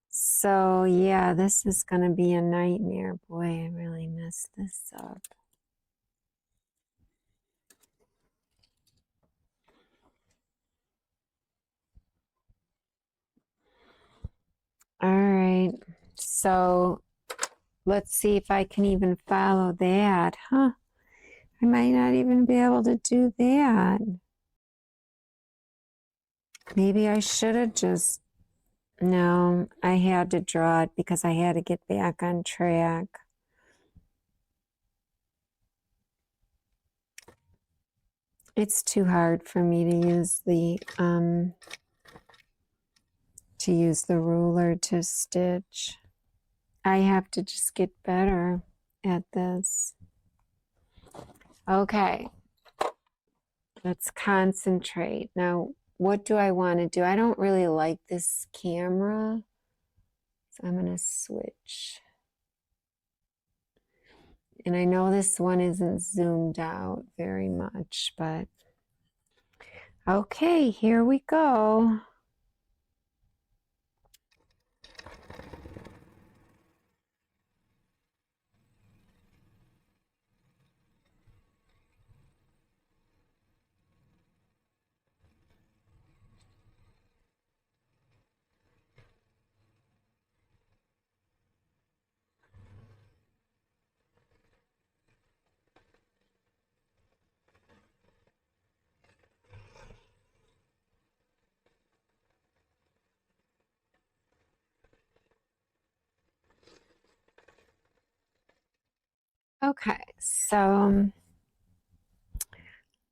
S1: So yeah, this is going to be a nightmare. Boy, I really messed this up. All right. So let's see if I can even follow that. Huh? I might not even be able to do that. Maybe I should have just... No, I had to draw it because I had to get back on track. It's too hard for me to use the ruler to stitch. I have to just get better at this. Okay, let's concentrate. Now, what do I want to do? I don't really like this camera, so I'm going to switch. And I know this one isn't zoomed out very much, but okay, here we go. Okay, so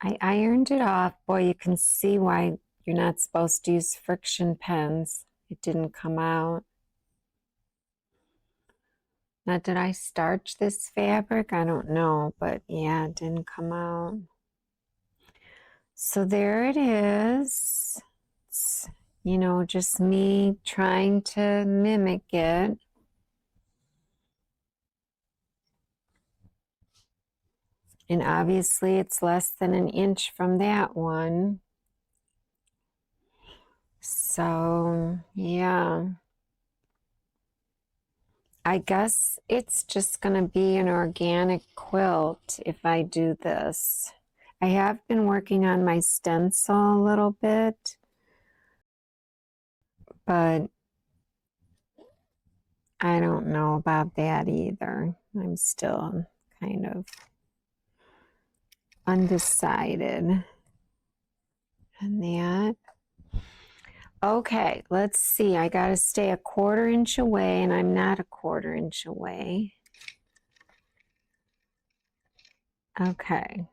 S1: I ironed it off. Boy, you can see why you're not supposed to use friction pens. It didn't come out. Now, did I starch this fabric? I don't know, but yeah, it didn't come out. So there it is. It's, just me trying to mimic it. And obviously it's less than an inch from that one. So, yeah. I guess it's just going to be an organic quilt if I do this. I have been working on my stencil a little bit, but I don't know about that either. I'm still kind of undecided on that. Okay, let's see. I got to stay a 1/4 inch away, and I'm not a 1/4 inch away. Okay.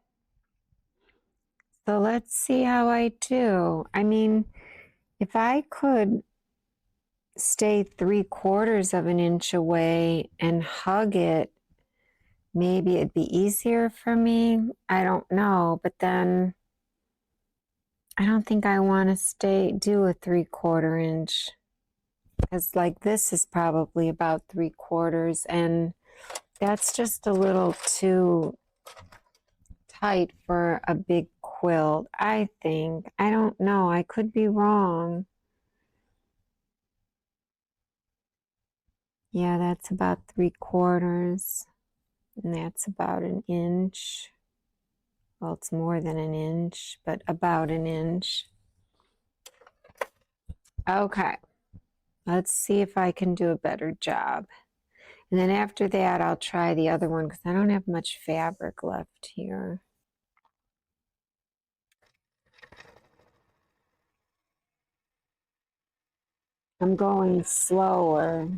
S1: So let's see how I do. I mean, if I could stay 3/4 of an inch away and hug it, maybe it'd be easier for me. I don't know, but then I don't think I want to do a 3/4 inch, because like this is probably about 3/4, and that's just a little too tight for a big quilt, I think. I don't know. I could be wrong. Yeah, that's about 3/4, and that's about an inch. Well, it's more than an inch, but about an inch. Okay, let's see if I can do a better job. And then after that, I'll try the other one because I don't have much fabric left here. I'm going slower.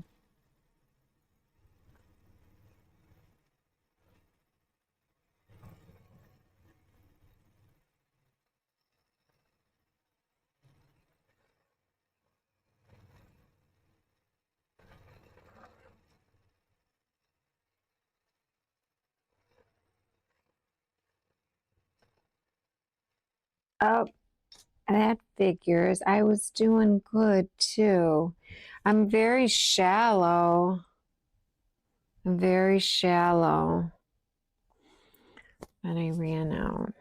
S1: Oh, that figures. I was doing good too. I'm very shallow. I'm very shallow. And I ran out.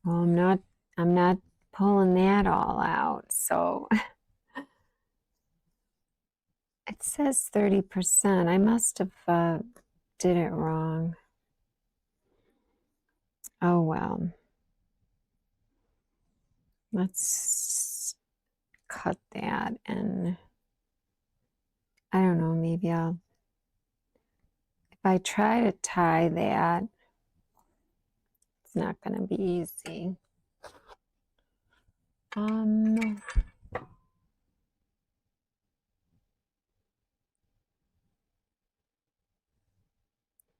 S1: Well, I'm not pulling that all out. So it says 30%. I must have did it wrong. Oh well. Let's cut that, and I don't know, maybe if I try to tie that, it's not going to be easy.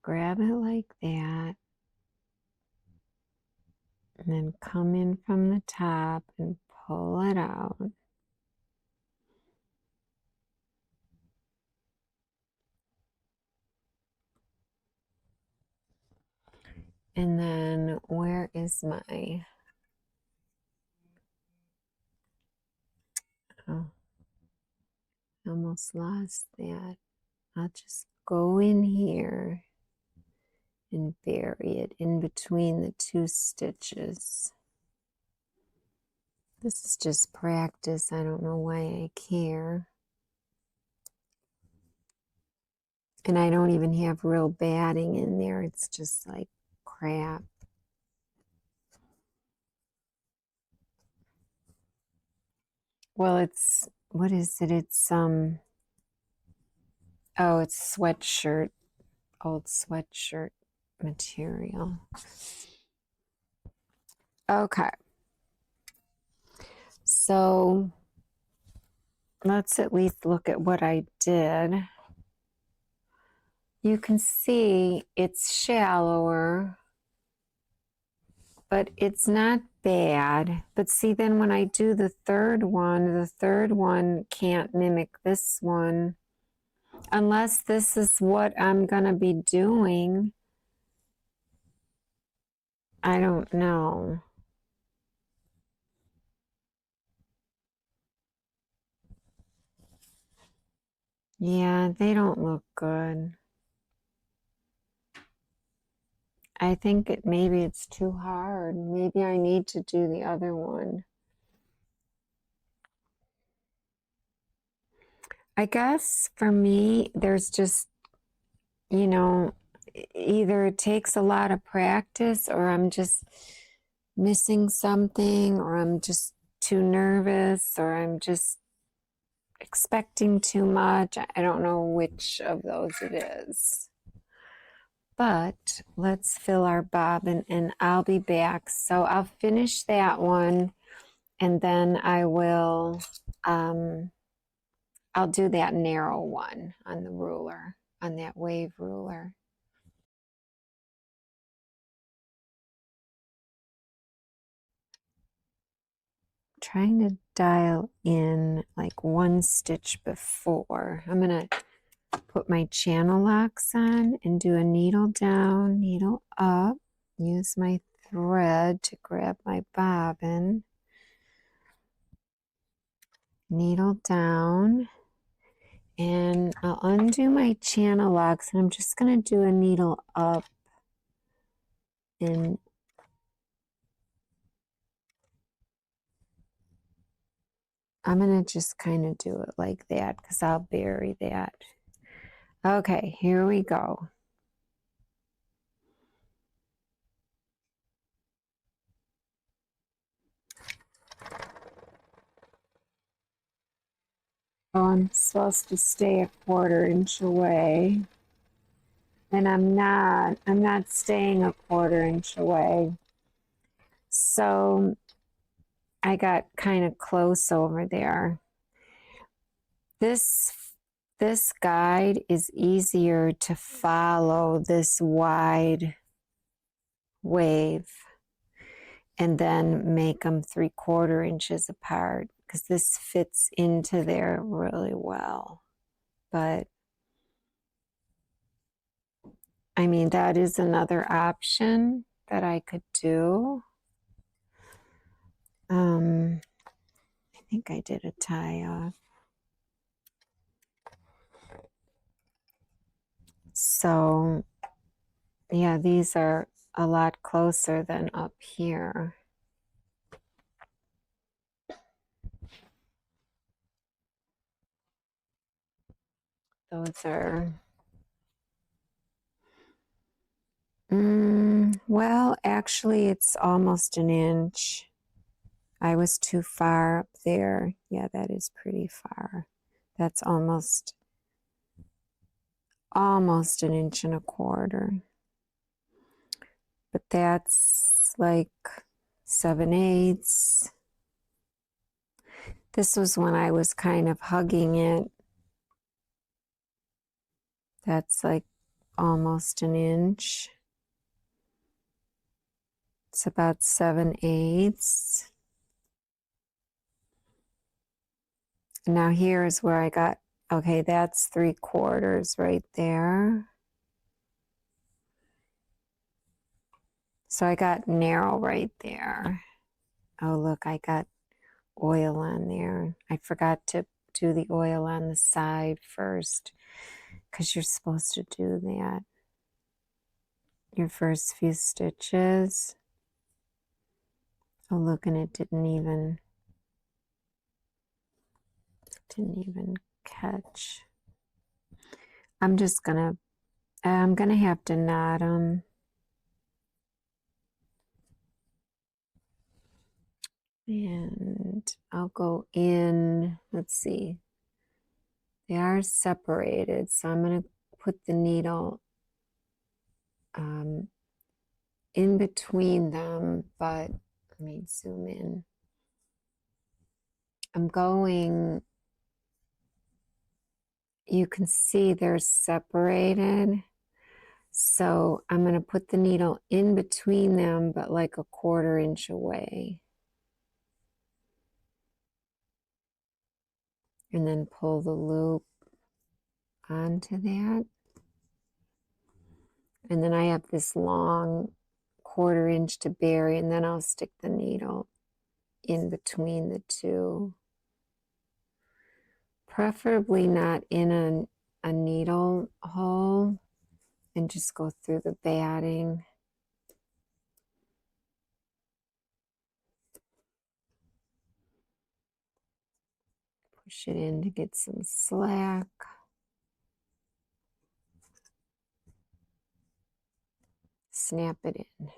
S1: Grab it like that, and then come in from the top and pull it out. And then where is my, oh, I almost lost that. I'll just go in here and bury it in between the two stitches. This is just practice. I don't know why I care. And I don't even have real batting in there. It's just like crap. Well, it's, what is it? It's, oh, it's sweatshirt, old sweatshirt material. Okay. So let's at least look at what I did. You can see it's shallower, but it's not bad. But see, then when I do the third one can't mimic this one unless this is what I'm going to be doing. I don't know. Yeah, they don't look good. I think maybe it's too hard. Maybe I need to do the other one. I guess for me, there's just, you know, either it takes a lot of practice or I'm just missing something or I'm just too nervous or I'm just expecting too much. I don't know which of those it is. But let's fill our bobbin and I'll be back. So I'll finish that one and then I will, I'll do that narrow one on the ruler, on that wave ruler. Trying to dial in like one stitch before. I'm going to put my channel locks on and do a needle down, needle up, use my thread to grab my bobbin, needle down, and I'll undo my channel locks and I'm just going to do a needle up and I'm going to just kind of do it like that because I'll bury that. Okay, here we go. I'm supposed to stay a 1/4 inch away. And I'm not staying a 1/4 inch away. So I got kind of close over there. This guide is easier to follow this wide wave and then make them 3/4 inches apart because this fits into there really well. But I mean, that is another option that I could do. I think I did a tie off. So yeah, these are a lot closer than up here. Those are, well, actually it's almost an inch. I was too far up there. Yeah, that is pretty far. That's almost 1.25 inches. But that's like 7/8. This was when I was kind of hugging it. That's like almost an inch. It's about 7/8. Now here is where I got, okay, that's 3/4 right there. So I got narrow right there. Oh, look, I got oil on there. I forgot to do the oil on the side first because you're supposed to do that. Your first few stitches. Oh, look, and it didn't even catch. I'm gonna have to knot them. And I'll go in, let's see. They are separated, so I'm gonna put the needle in between them, but let me zoom in. I'm going, you can see they're separated. So I'm going to put the needle in between them, but like a 1/4 inch away. And then pull the loop onto that. And then I have this long 1/4 inch to bury, and then I'll stick the needle in between the two. Preferably not in a needle hole, and just go through the batting. Push it in to get some slack. Snap it in.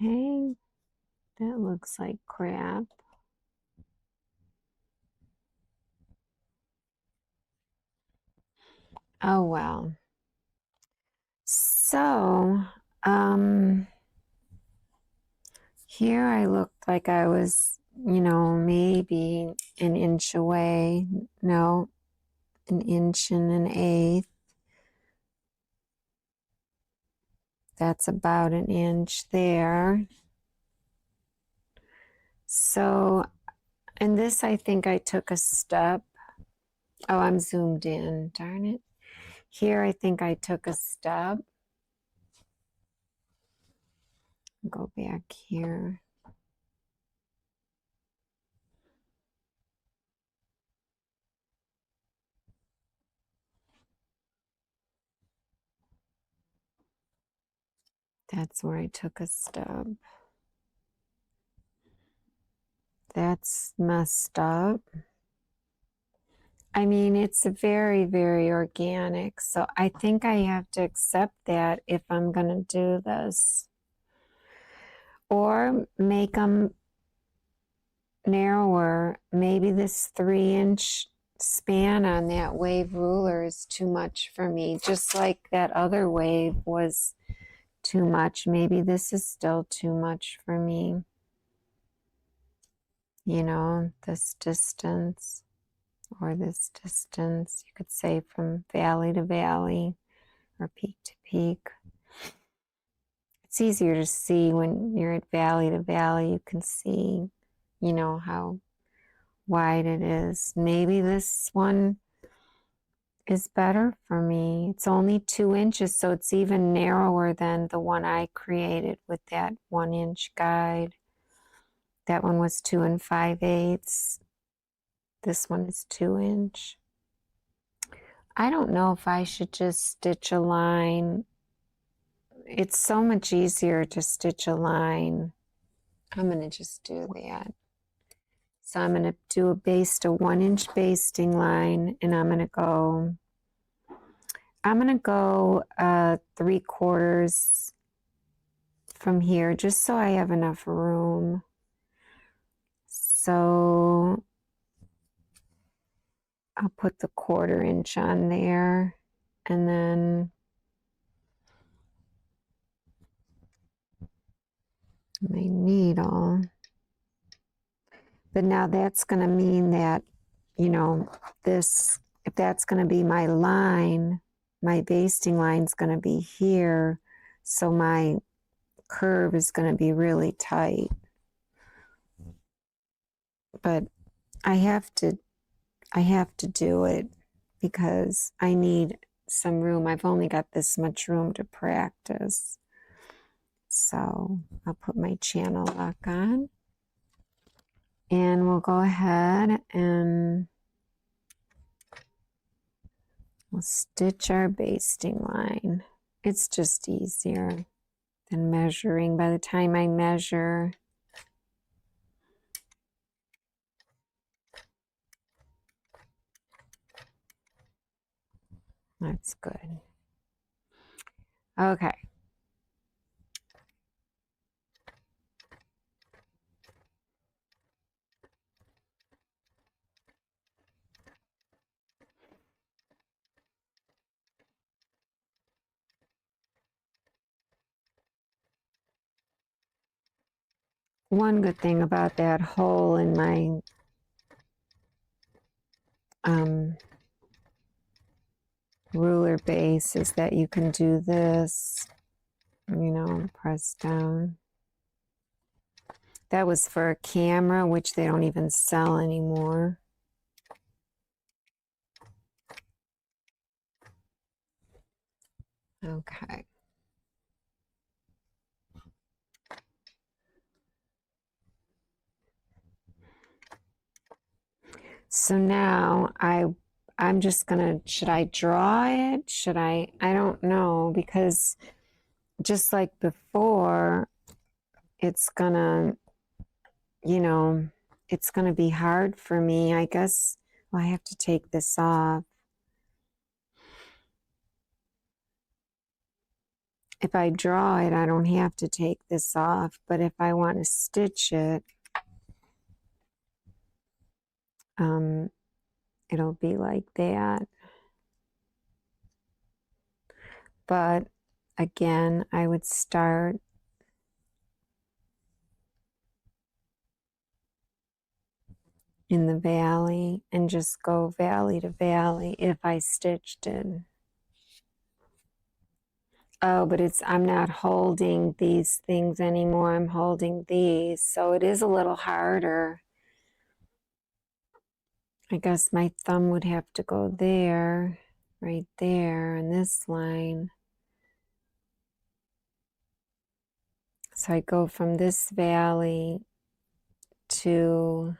S1: Okay, that looks like crap. Oh well. So, here I looked like I was, maybe an inch away. No, 1 1/8. That's about an inch there. So, and this, I think I took a step. Oh, I'm zoomed in, darn it. Here, I think I took a step. Go back here. That's where I took a step. That's messed up. I mean, it's very, very organic. So I think I have to accept that if I'm going to do this. Or make them narrower. Maybe this 3-inch span on that wave ruler is too much for me. Just like that other wave was too much. Maybe this is still too much for me. You know, this distance. Or this distance, you could say from valley to valley or peak to peak. It's easier to see when you're at valley to valley. You can see, you know, how wide it is. Maybe this one is better for me. It's only 2 inches, so it's even narrower than the one I created with that 1-inch guide. That one was 2 5/8. This one is 2-inch. I don't know if I should just stitch a line. It's so much easier to stitch a line. I'm going to just do that. So I'm going to do a 1-inch basting line, and I'm going to go 3/4 from here, just so I have enough room. So I'll put the 1/4 inch on there, and then my needle. But now that's going to mean that, you know, this, if that's going to be my line, my basting line is going to be here. So my curve is going to be really tight. But I have to do it because I need some room. I've only got this much room to practice. So I'll put my channel lock on. And we'll go ahead and we'll stitch our basting line. It's just easier than measuring. By the time I measure, that's good. Okay. One good thing about that hole in my ruler base is that you can do this, you know, press down. That was for a camera, which they don't even sell anymore. Okay. So now I'm just gonna, should I draw it? Should I don't know, because just like before, it's gonna, you know, it's gonna be hard for me. I guess, well, I have to take this off. If I draw it, I don't have to take this off, but if I want to stitch it, it'll be like that. But again, I would start in the valley and just go valley to valley if I stitched it. Oh, but I'm not holding these things anymore. I'm holding these. So it is a little harder. I guess my thumb would have to go there, right there, in this line. So I go from this valley to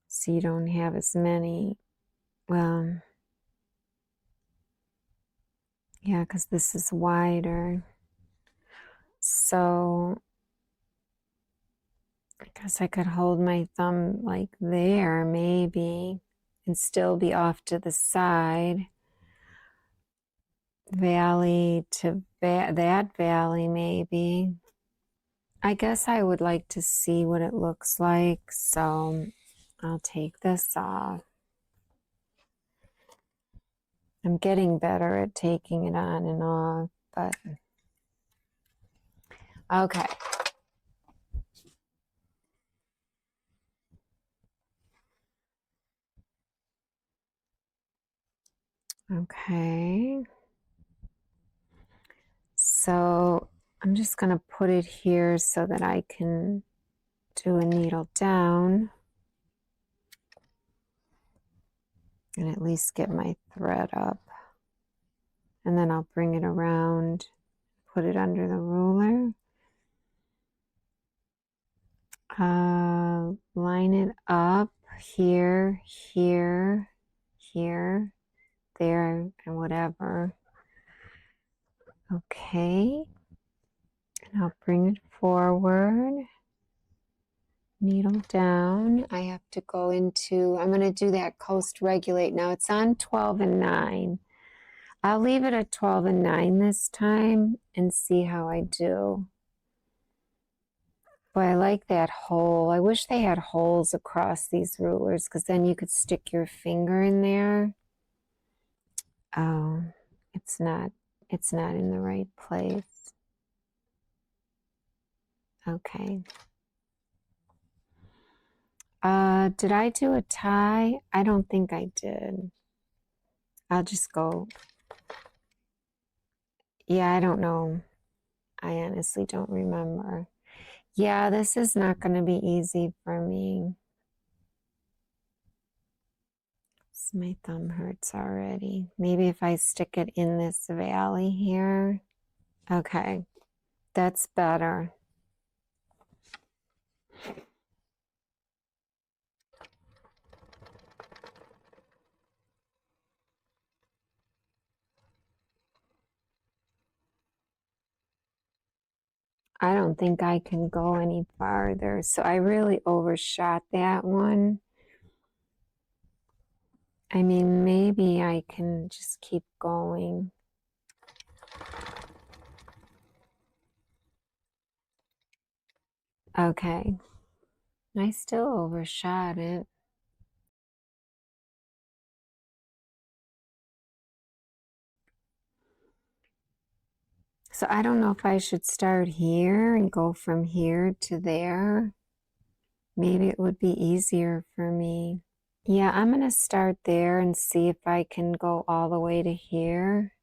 S1: so you don't have as many. Well, yeah, because this is wider. So Guess I could hold my thumb like there, maybe, and still be off to the side. Valley to that valley, maybe. I guess I would like to see what it looks like, so I'll take this off. I'm getting better at taking it on and off, but okay. Okay. So I'm just going to put it here so that I can do a needle down and at least get my thread up. And then I'll bring it around, put it under the ruler. Line it up here, here, here, there, and whatever. Okay. And I'll bring it forward. Needle down. I have to go into, I'm going to do that coast regulate. Now it's on 12 and 9. I'll leave it at 12 and 9 this time and see how I do. Boy, I like that hole. I wish they had holes across these rulers because then you could stick your finger in there. Oh, it's not in the right place. Okay. Did I do a tie? I don't think I did. I'll just go. Yeah, I don't know. I honestly don't remember. Yeah, this is not going to be easy for me. My thumb hurts already. Maybe if I stick it in this valley here. Okay, that's better. I don't think I can go any farther. So I really overshot that one. I mean, maybe I can just keep going. Okay. I still overshot it. So I don't know if I should start here and go from here to there. Maybe it would be easier for me. Yeah, I'm going to start there and see if I can go all the way to here.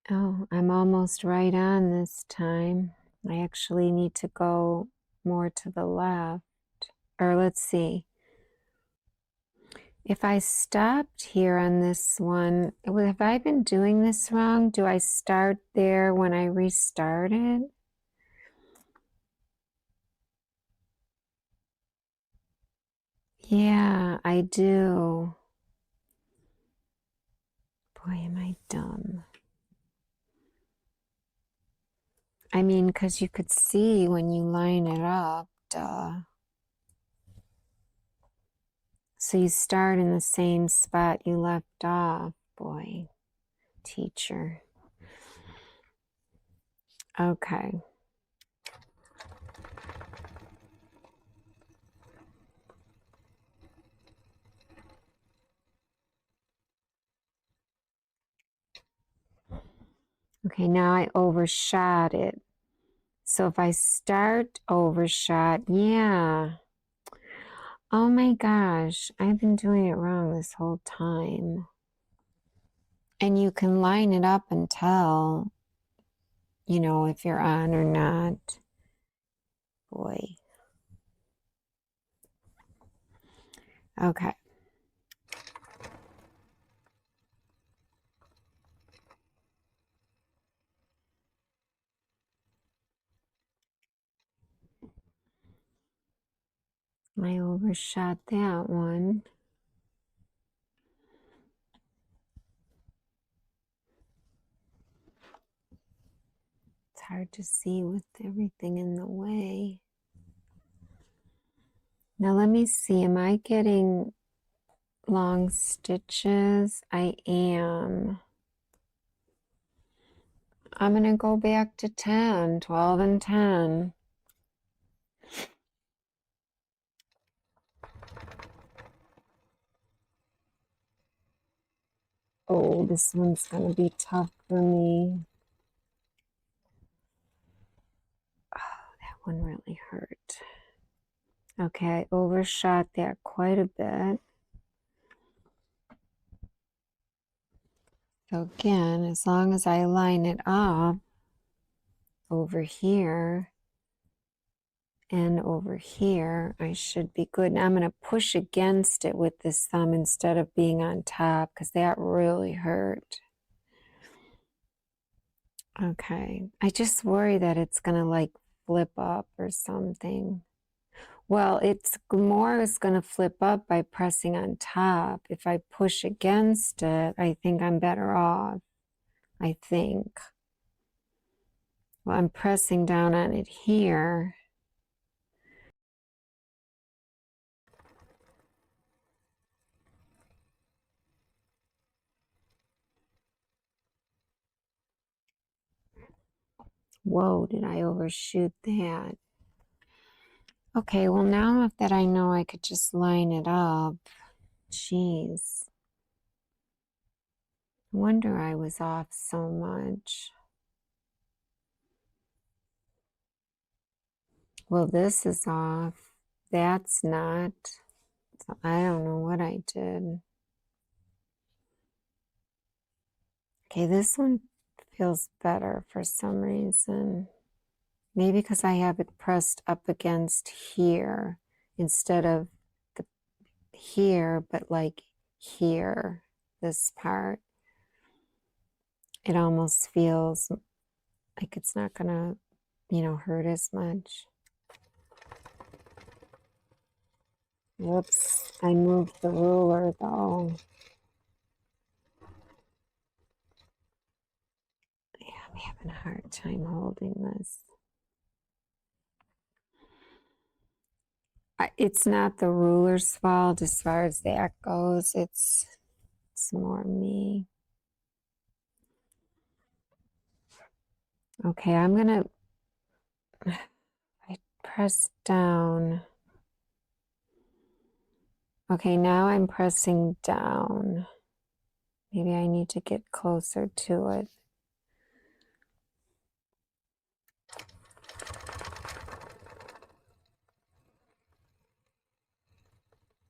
S1: Oh, I'm almost right on this time. I actually need to go more to the left. Or let's see. If I stopped here on this one, have I been doing this wrong? Do I start there when I restarted? Yeah, I do. Boy, am I dumb. I mean, because you could see when you line it up, duh. So you start in the same spot you left off. Boy, teacher. Okay. Okay, now I overshot it. So if I start overshot, yeah. Oh my gosh, I've been doing it wrong this whole time. And you can line it up and tell, you know, if you're on or not. Boy. Okay. I overshot that one. hard to see with everything in the way. Now let me see, am I getting long stitches? I am. I'm going to go back to 10, 12 and 10. Oh, this one's going to be tough for me. Oh, that one really hurt. Okay, I overshot that quite a bit. So again, as long as I line it up over here and over here, I should be good. Now I'm going to push against it with this thumb instead of being on top because that really hurt. Okay, I just worry that it's going to like flip up or something. Well, it's more is going to flip up by pressing on top. If I push against it, I think I'm better off. I think. Well, I'm pressing down on it here. Whoa, did I overshoot that? Okay, well now that I know I could just line it up, geez. No wonder I was off so much. Well, this is off. That's not. So I don't know what I did. Okay, this one feels better for some reason. Maybe because I have it pressed up against here instead of the here, but like here, this part. It almost feels like it's not gonna, hurt as much. Whoops, I moved the ruler though. Yeah, I'm having a hard time holding this. It's not the ruler's fault as far as that goes. It's more me. Okay, I'm gonna, I press down. Okay, now I'm pressing down. Maybe I need to get closer to it.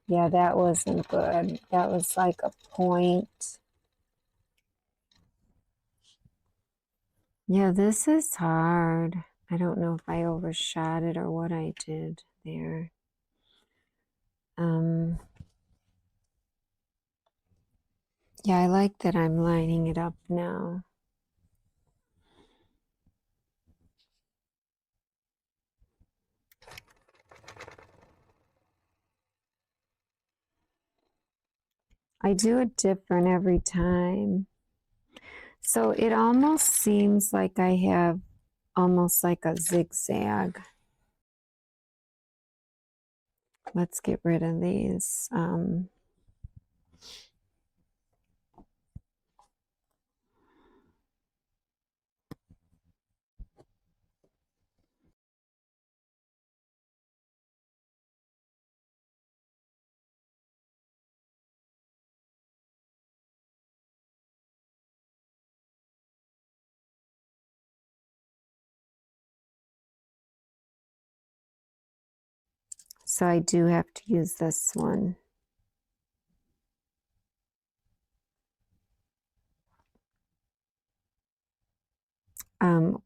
S1: Yeah, that wasn't good. That was like a point. Yeah, this is hard. I don't know if I overshot it or what I did there. Yeah, I like that I'm lining it up now. I do it different every time. So it almost seems like I have almost like a zigzag. Let's get rid of these. So I do have to use this one.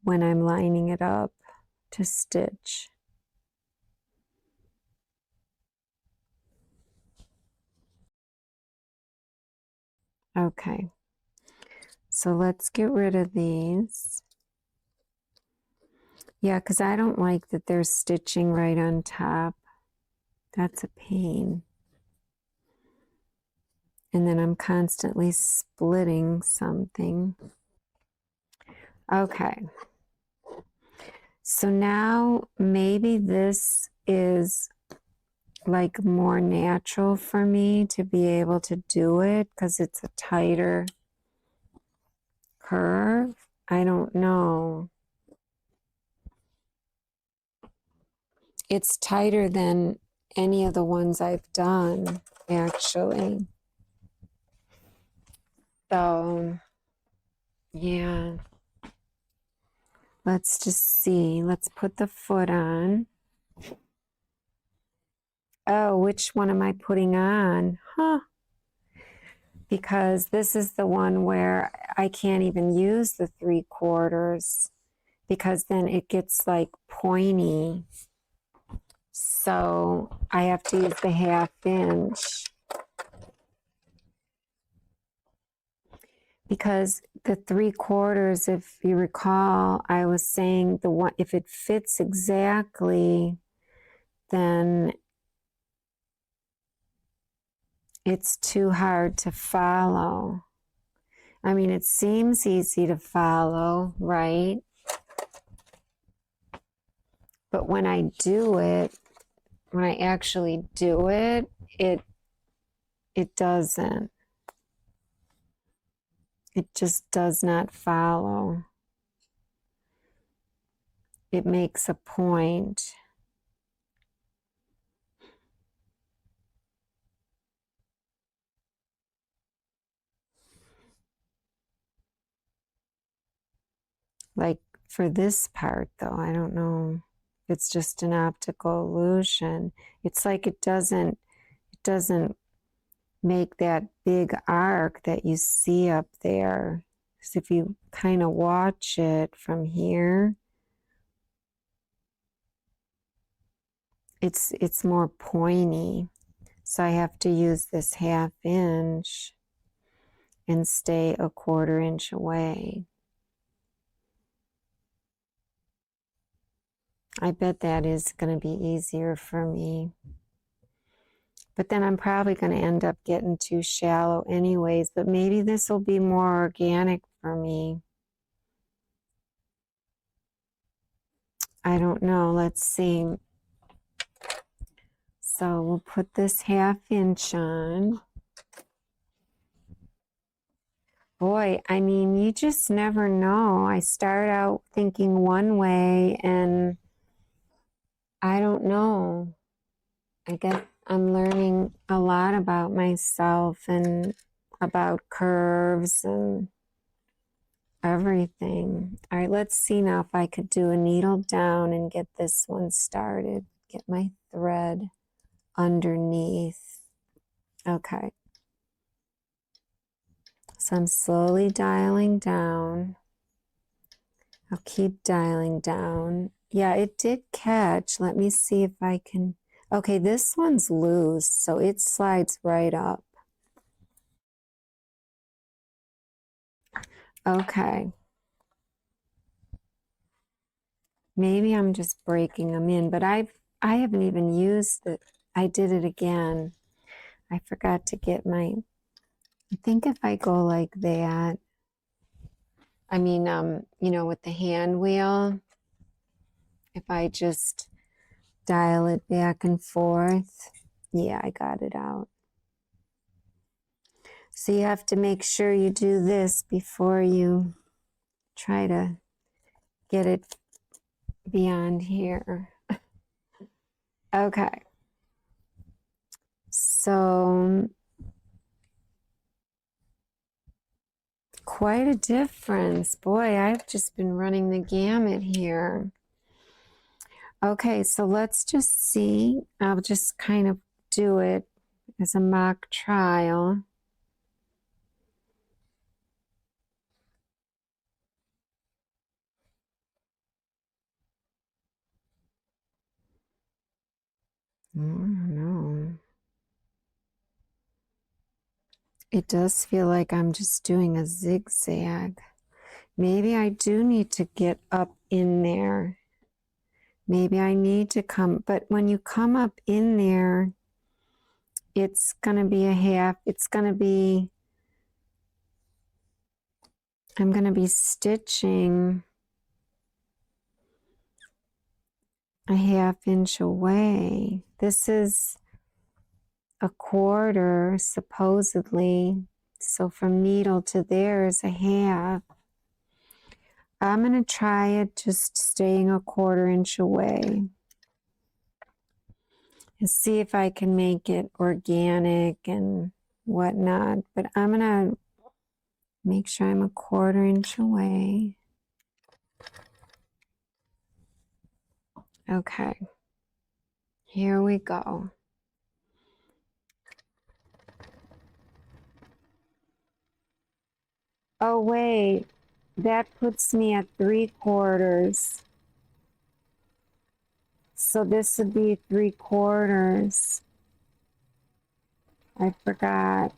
S1: When I'm lining it up to stitch. Okay, so let's get rid of these. Yeah, because I don't like that they're stitching right on top. That's a pain. And then I'm constantly splitting something. Okay. So now maybe this is like more natural for me to be able to do it because it's a tighter curve. I don't know. It's tighter than any of the ones I've done, actually. So, yeah. Let's just see. Let's put the foot on. Oh, which one am I putting on? Huh. Because this is the one where I can't even use the 3/4 because then it gets like pointy. So I have to use the 1/2 inch. Because the 3/4, if you recall, I was saying the one, if it fits exactly, then it's too hard to follow. I mean, it seems easy to follow, right? But when I do it, when I actually do it, it doesn't. It just does not follow. It makes a point. Like for this part, though, I don't know. It's just an optical illusion. It's like it doesn't make that big arc that you see up there. So if you kind of watch it from here, it's more pointy. So I have to use this 1/2 inch and stay a 1/4 inch away. I bet that is going to be easier for me. But then I'm probably going to end up getting too shallow anyways. But maybe this will be more organic for me. I don't know. Let's see. So we'll put this 1/2 inch on. Boy, I mean, you just never know. I start out thinking one way and I don't know. I guess I'm learning a lot about myself and about curves and everything. All right, let's see now if I could do a needle down and get this one started. Get my thread underneath. Okay. So I'm slowly dialing down. I'll keep dialing down. Yeah, it did catch. Let me see if I can. Okay, this one's loose, so it slides right up. Okay. Maybe I'm just breaking them in, but I haven't even used it. I did it again. I forgot to get my, I think if I go like that, I mean, you know, with the hand wheel, if I just dial it back and forth, yeah, I got it out. So you have to make sure you do this before you try to get it beyond here. Okay. So quite a difference. Boy, I've just been running the gamut here. Okay, so let's just see. I'll just kind of do it as a mock trial. No. It does feel like I'm just doing a zigzag. Maybe I do need to get up in there. Maybe I need to come, but when you come up in there, it's going to be a 1/2, it's going to be, I'm going to be stitching a 1/2 inch away. This is a 1/4 supposedly. So from needle to there is a 1/2. I'm going to try it just staying a 1/4 inch away and see if I can make it organic and whatnot. But I'm going to make sure I'm a 1/4 inch away. Okay, here we go. Oh, wait, that puts me at 3/4. So this would be 3/4. I forgot.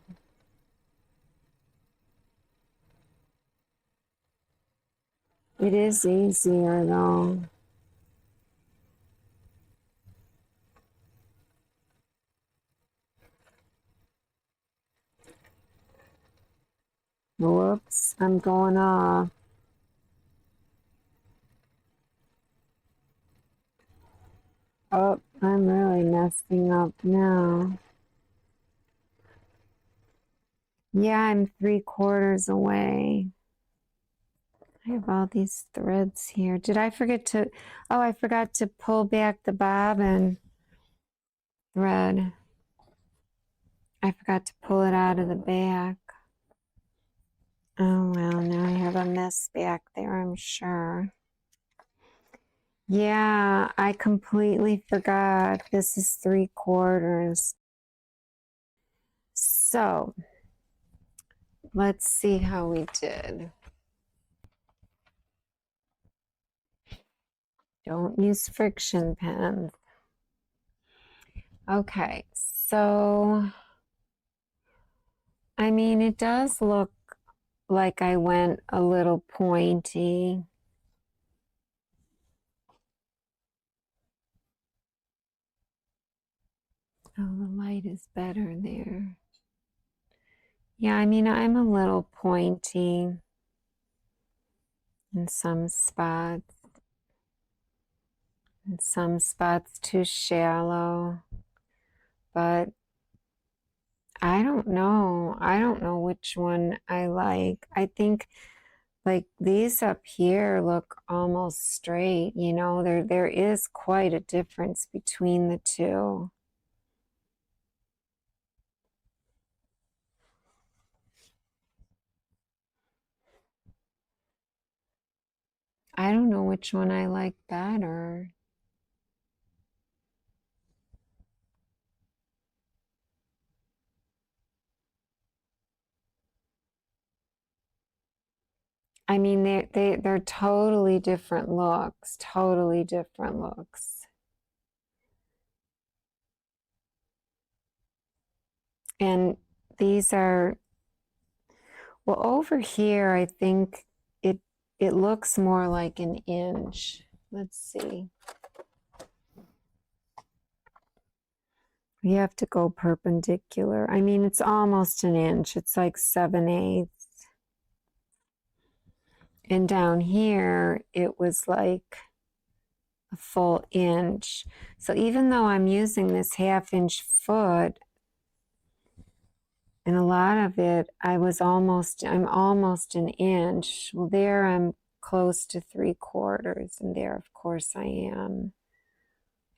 S1: It is easier though. Whoops, I'm going off. Oh, I'm really messing up now. Yeah, I'm 3/4 away. I have all these threads here. Did I forget to, oh, I forgot to pull back the bobbin thread. I forgot to pull it out of the back. Oh, well, now I have a mess back there, I'm sure. Yeah, I completely forgot. This is 3/4. So, let's see how we did. Don't use friction pens. Okay, so, I mean, it does look like I went a little pointy. Oh, the light is better there. Yeah, I mean, I'm a little pointy in some spots. In some spots too shallow. But I don't know. I don't know which one I like. I think like these up here look almost straight, you know, there is quite a difference between the two. I don't know which one I like better. I mean, they're totally different looks, totally different looks. And these are, well, over here, I think it looks more like an inch. Let's see. You have to go perpendicular. I mean, it's almost an inch. It's like 7/8. And down here, it was like a full inch. So even though I'm using this 1/2 inch foot, and a lot of it, I'm almost an inch. Well, there I'm close to 3/4, and there, of course, I am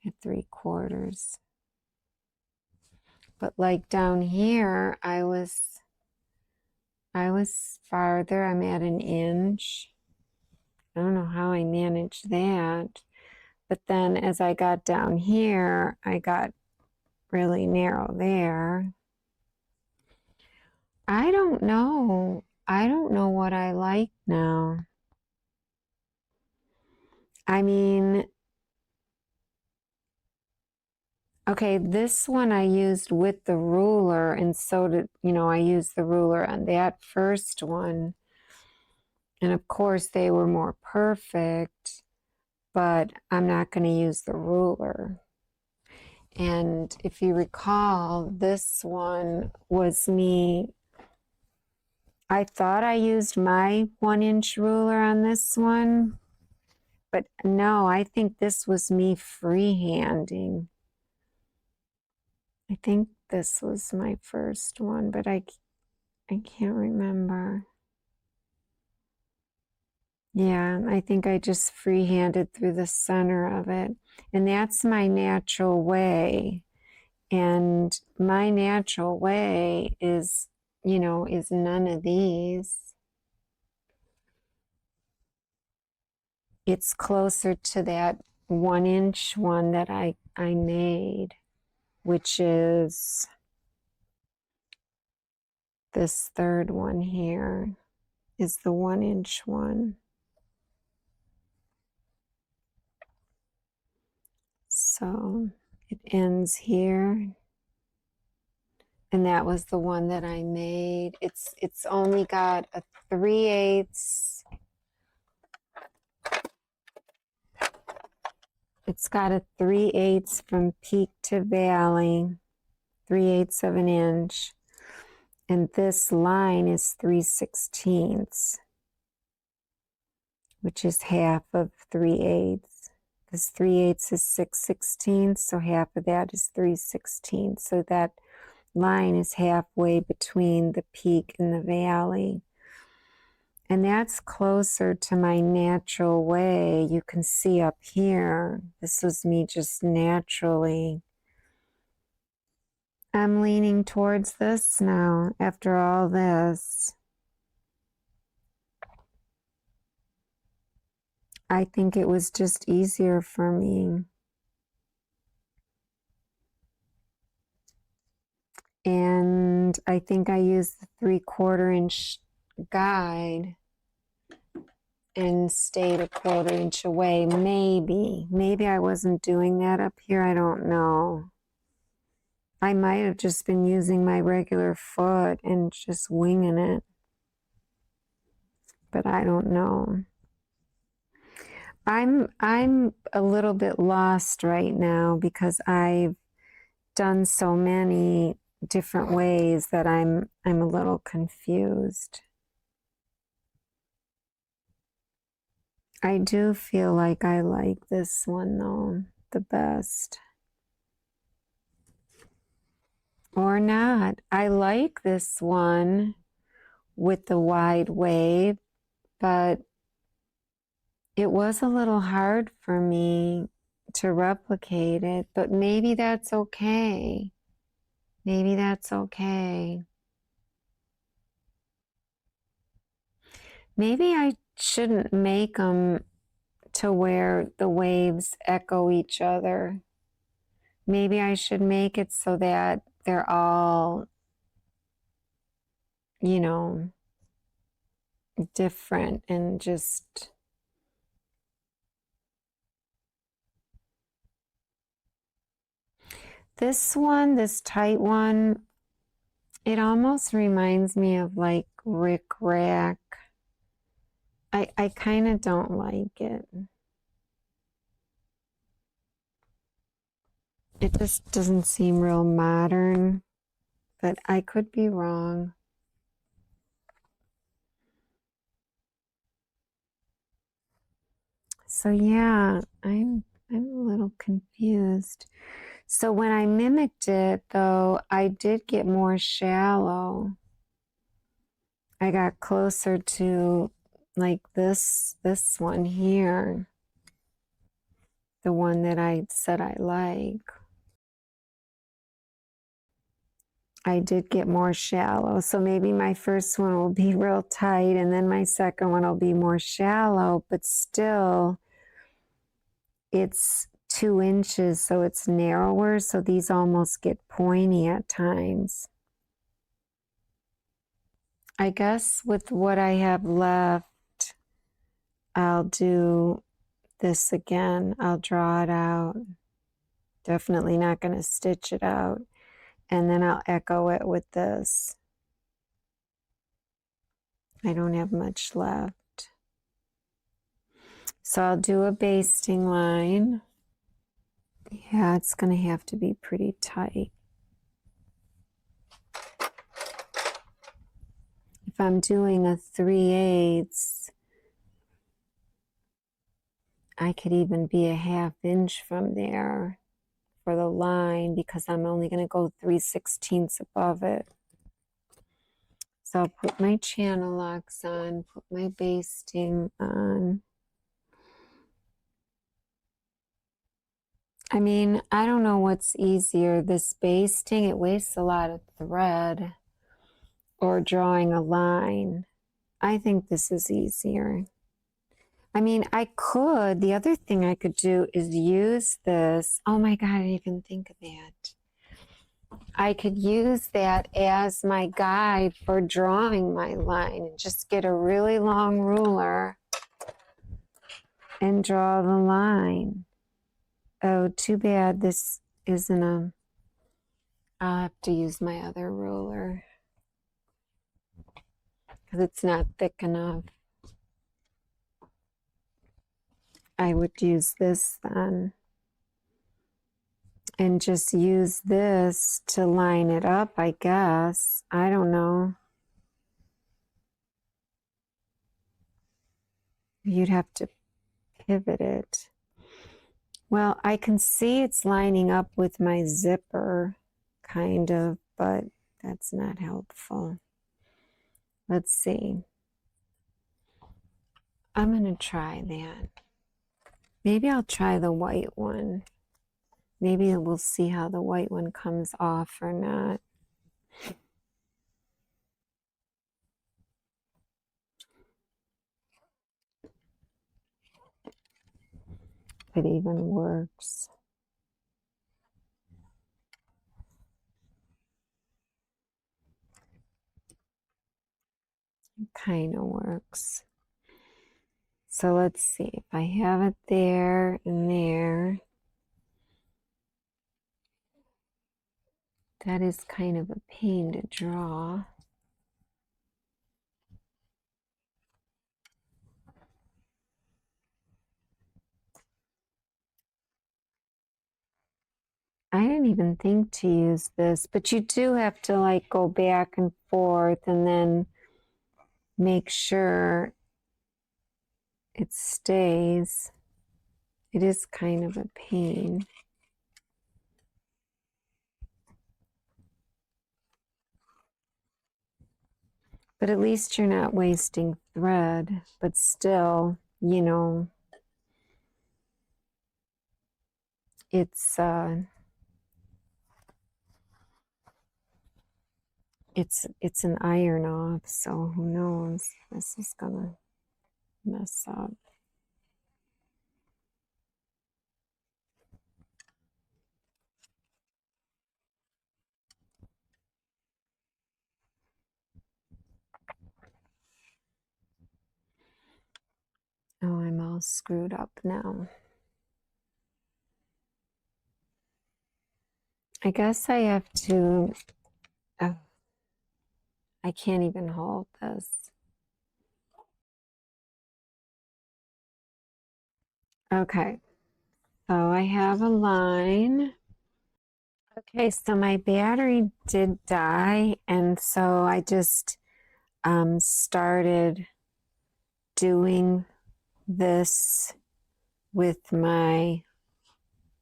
S1: at 3/4. But like down here, I was farther. I'm at an inch. I don't know how I managed that. But then as I got down here, I got really narrow there. I don't know. I don't know what I like now. I mean, okay, this one I used with the ruler, and so did, you know, I used the ruler on that first one. And of course, they were more perfect, but I'm not going to use the ruler. And if you recall, this one was me. I thought I used my 1 inch ruler on this one, But no, I think this was me freehanding. I think this was my first one, but I can't remember. Yeah, I think I just freehanded through the center of it. And that's my natural way. And my natural way is, is none of these. It's closer to that 1-inch one that I made, which is this third one here is the 1-inch one. So it ends here. And that was the one that I made. It's only got a 3/8. It's got a 3/8 from peak to valley, 3/8 of an inch. And this line is 3/16, which is half of 3/8. This 3/8 is 6/16, so half of that is 3/16. So that line is halfway between the peak and the valley. And that's closer to my natural way. You can see up here, this was me just naturally. I'm leaning towards this now after all this. I think it was just easier for me. And I think I used the 3/4 inch guide and stayed a 1/4 inch away. Maybe I wasn't doing that up here. I don't know. I might have just been using my regular foot and just winging it. But I don't know. I'm a little bit lost right now because I've done so many different ways that I'm a little confused. I do feel like I like this one though the best. Or not. I like this one with the wide wave, but it was a little hard for me to replicate it, but maybe that's okay. Maybe that's okay. Maybe I shouldn't make them to where the waves echo each other. Maybe I should make it so that they're all, different and just... This one, this tight one, it almost reminds me of like Rick Rack. I kind of don't like it. It just doesn't seem real modern, but I could be wrong. So yeah, I'm a little confused. So when I mimicked it, though, I did get more shallow. I got closer to like this one here, the one that I said I like. I did get more shallow. So maybe my first one will be real tight and then my second one will be more shallow, but still it's 2 inches, so it's narrower. So these almost get pointy at times. I guess with what I have left, I'll do this again. I'll draw it out. Definitely not going to stitch it out. And then I'll echo it with this. I don't have much left. So I'll do a basting line. Yeah, it's going to have to be pretty tight. If I'm doing a 3/8, I could even be a 1/2 inch from there for the line because I'm only going to go 3/16 above it. So I'll put my channel locks on, put my basting on. I mean, I don't know what's easier, this basting, it wastes a lot of thread, or drawing a line. I think this is easier. I mean, the other thing I could do is use this. Oh my God, I didn't even think of that. I could use that as my guide for drawing my line and just get a really long ruler and draw the line. Oh, too bad this isn't a, I'll have to use my other ruler because it's not thick enough. I would use this then and just use this to line it up, I guess. I don't know. You'd have to pivot it. Well, I can see it's lining up with my zipper, kind of, but that's not helpful. Let's see. I'm going to try that. Maybe I'll try the white one. Maybe we'll see how the white one comes off or not. If it even works. It kind of works. So let's see if I have it there and there. That is kind of a pain to draw. I didn't even think to use this, but you do have to like go back and forth and then make sure it stays. It is kind of a pain. But at least you're not wasting thread, but still, you know, it's an iron off, so who knows? This is gonna mess up. Oh, I'm all screwed up now. I guess I have to, I can't even hold this. Okay, so I have a line. Okay, so my battery did die, and so I just started doing this with my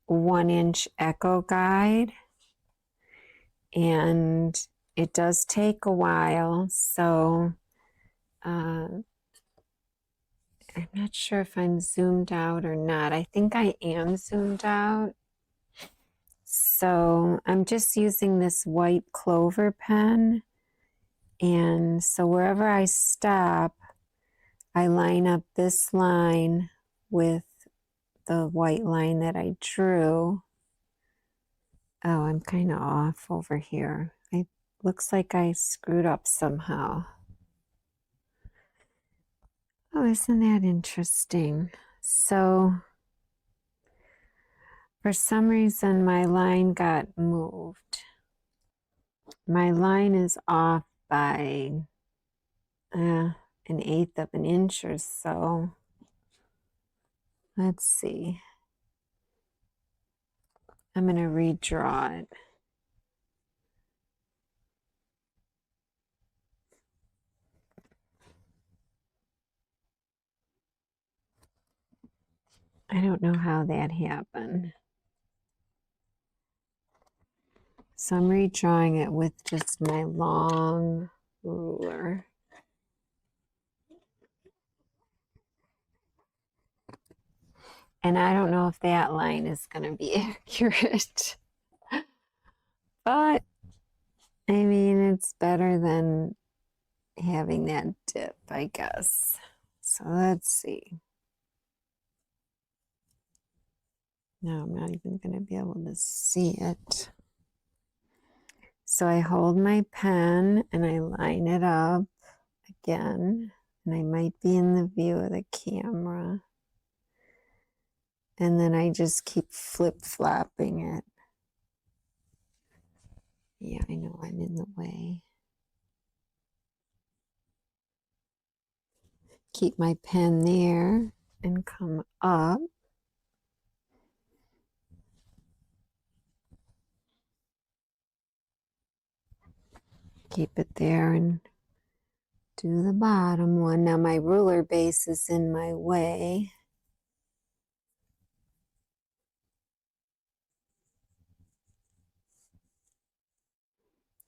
S1: 1-inch echo guide, and it does take a while, so I'm not sure if I'm zoomed out or not. I think I am zoomed out. So I'm just using this white clover pen, and so wherever I stop, I line up this line with the white line that I drew. Oh, I'm kind of off over here. It looks like I screwed up somehow. Oh, isn't that interesting? So for some reason, my line got moved. My line is off by an 1/8 of an inch or so. Let's see. I'm going to redraw it. I don't know how that happened. So I'm redrawing it with just my long ruler. And I don't know if that line is going to be accurate. But, I mean, it's better than having that dip, I guess. So let's see. No, I'm not even going to be able to see it. So I hold my pen and I line it up again. And I might be in the view of the camera. And then I just keep flip-flopping it. Yeah, I know I'm in the way. Keep my pen there and come up. Keep it there and do the bottom one. Now my ruler base is in my way.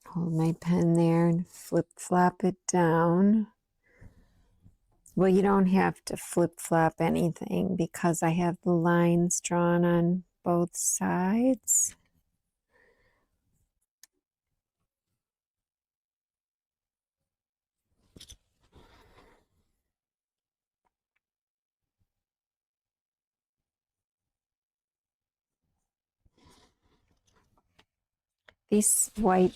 S1: Hold my pen there and flip-flop it down. Well, you don't have to flip-flop anything because I have the lines drawn on both sides. These white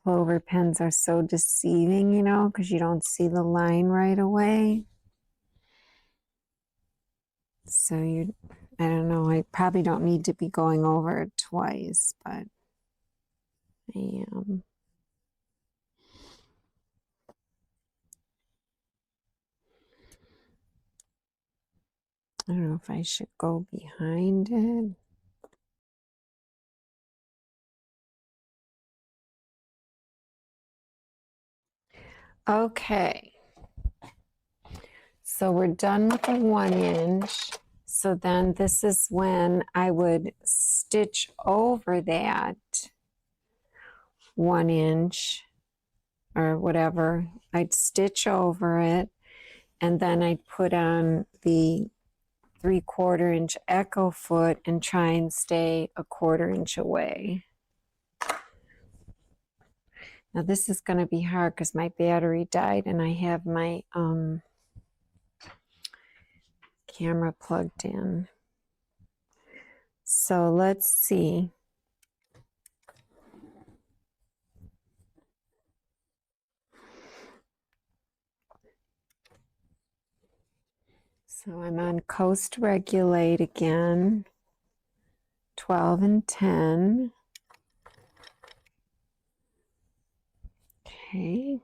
S1: clover pens are so deceiving, you know, because you don't see the line right away. So I don't know, I probably don't need to be going over it twice, but I am. I don't know if I should go behind it. Okay. So we're done with the 1 inch. So then this is when I would stitch over that 1 inch or whatever. I'd stitch over it and then I'd put on the 3/4 inch echo foot and try and stay a 1/4 inch away. Now this is going to be hard because my battery died and I have my camera plugged in. So let's see. So I'm on coast regulate again, 12 and 10. Okay.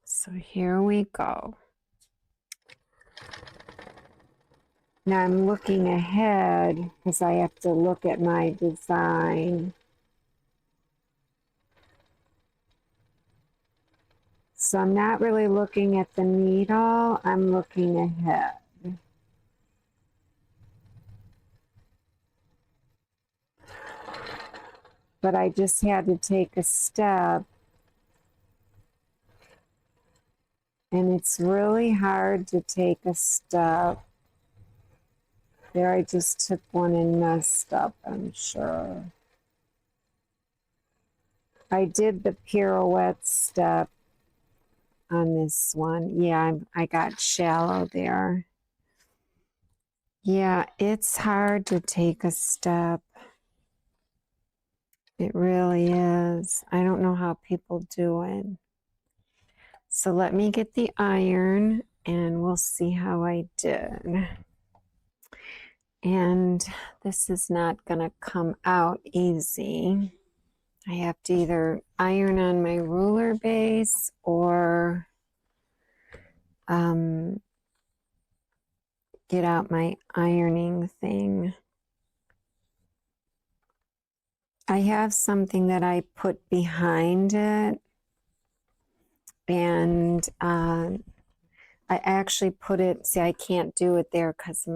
S1: So here we go. Now I'm looking ahead because I have to look at my design. So I'm not really looking at the needle, I'm looking ahead. But I just had to take a step. And it's really hard to take a step. There, I just took one and messed up, I'm sure. I did the pirouette step on this one. Yeah, I got shallow there. Yeah, it's hard to take a step. It really is. I don't know how people do it. So let me get the iron and we'll see how I did. And this is not going to come out easy. I have to either iron on my ruler base or get out my ironing thing. I have something that I put behind it, and I actually put it, see, I can't do it there because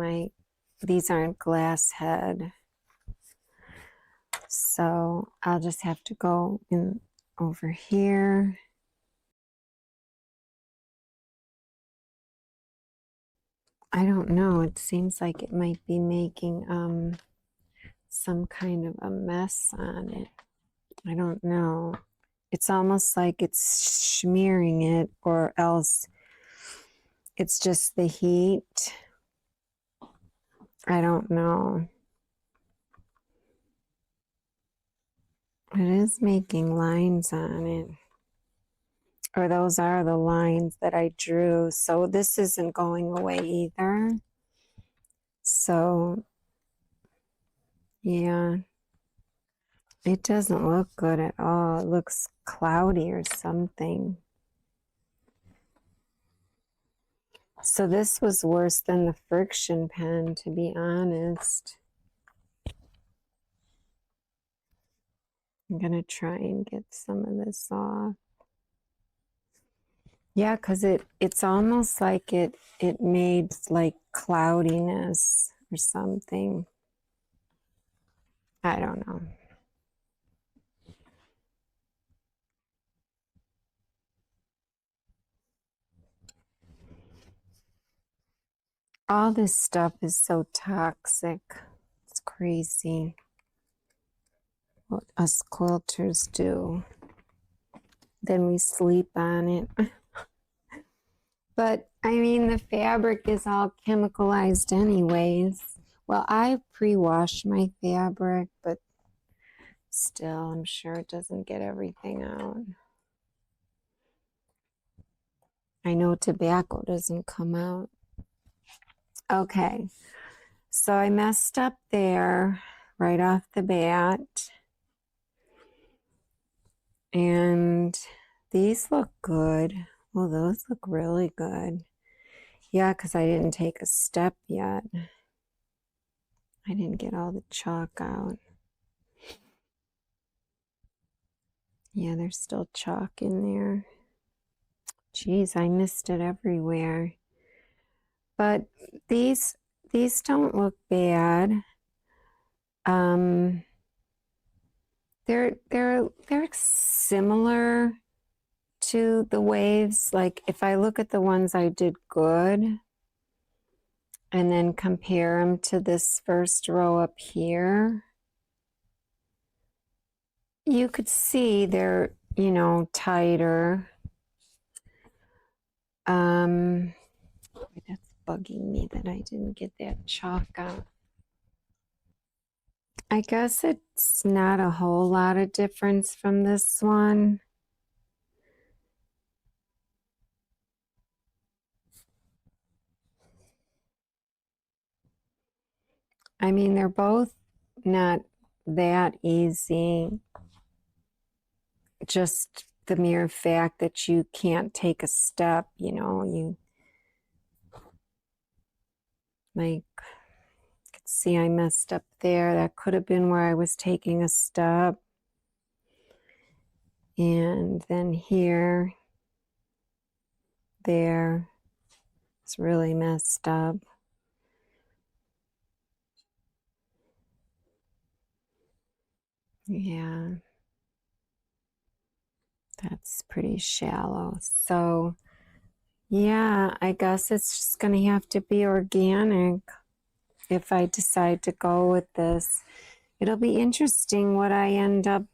S1: these aren't glass head. So I'll just have to go in over here. I don't know. It seems like it might be making some kind of a mess on it. I don't know. It's almost like it's smearing it, or else it's just the heat. I don't know. It is making lines on it. Or those are the lines that I drew. So this isn't going away either. So, yeah. It doesn't look good at all. It looks cloudy or something. So this was worse than the friction pen, to be honest. I'm going to try and get some of this off. Yeah, because it's almost like it made like cloudiness or something. I don't know. All this stuff is so toxic. It's crazy what us quilters do. Then we sleep on it. But I mean, the fabric is all chemicalized anyways. Well, I pre-wash my fabric, but still, I'm sure it doesn't get everything out. I know tobacco doesn't come out. Okay, so I messed up there right off the bat. And these look good. Well, those look really good. Yeah, because I didn't take a step yet. I didn't get all the chalk out. Yeah, there's still chalk in there. Geez, I missed it everywhere. But these don't look bad. They're similar to the waves. Like if I look at the ones I did good and then compare them to this first row up here, you could see they're, you know, tighter. That's bugging me that I didn't get that chalk out. I guess it's not a whole lot of difference from this one. I mean, they're both not that easy. Just the mere fact that you can't take a step, you know, you like, could see I messed up there. That could have been where I was taking a step. And then here, there, it's really messed up. Yeah, that's pretty shallow. So, yeah, I guess it's just going to have to be organic if I decide to go with this. It'll be interesting what I end up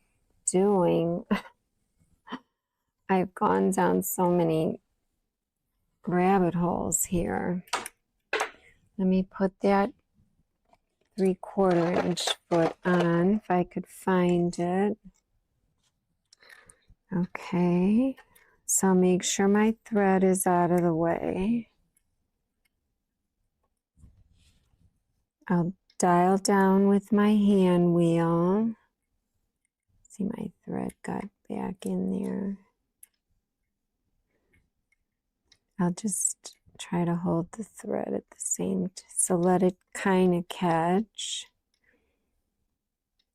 S1: doing. I've gone down so many rabbit holes here. Let me put that 3/4 inch foot on if I could find it. Okay, so make sure my thread is out of the way. I'll dial down with my hand wheel. See, my thread got back in there. I'll just try to hold the thread at the same time, so let it kind of catch.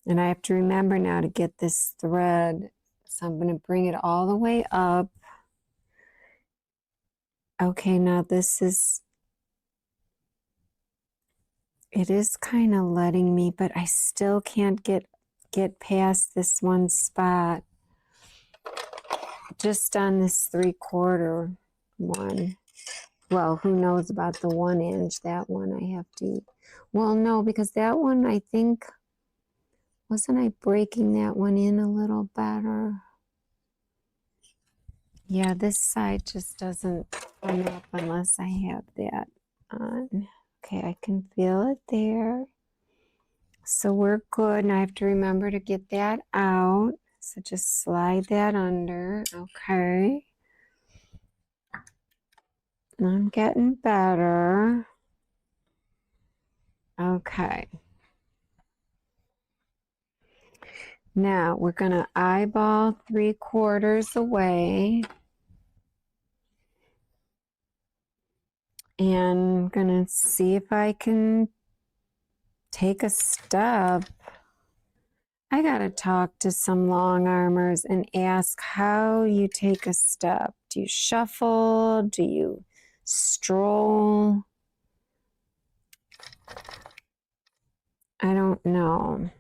S1: And I have to remember now to get this thread. So I'm going to bring it all the way up Okay, now this is, it is kind of letting me, but I still can't get past this one spot. Just on this 3/4 one. Well, who knows about the 1 inch? That one I have to, well, no, because that one, I think, wasn't I breaking that one in a little better? Yeah, this side just doesn't come up unless I have that on. Okay, I can feel it there. So we're good. And I have to remember to get that out. So just slide that under. Okay. I'm getting better. Okay. Now we're going to eyeball 3/4 away. And I'm going to see if I can take a step. I got to talk to some long armers and ask how you take a step. Do you shuffle? Do you stroll? I don't know.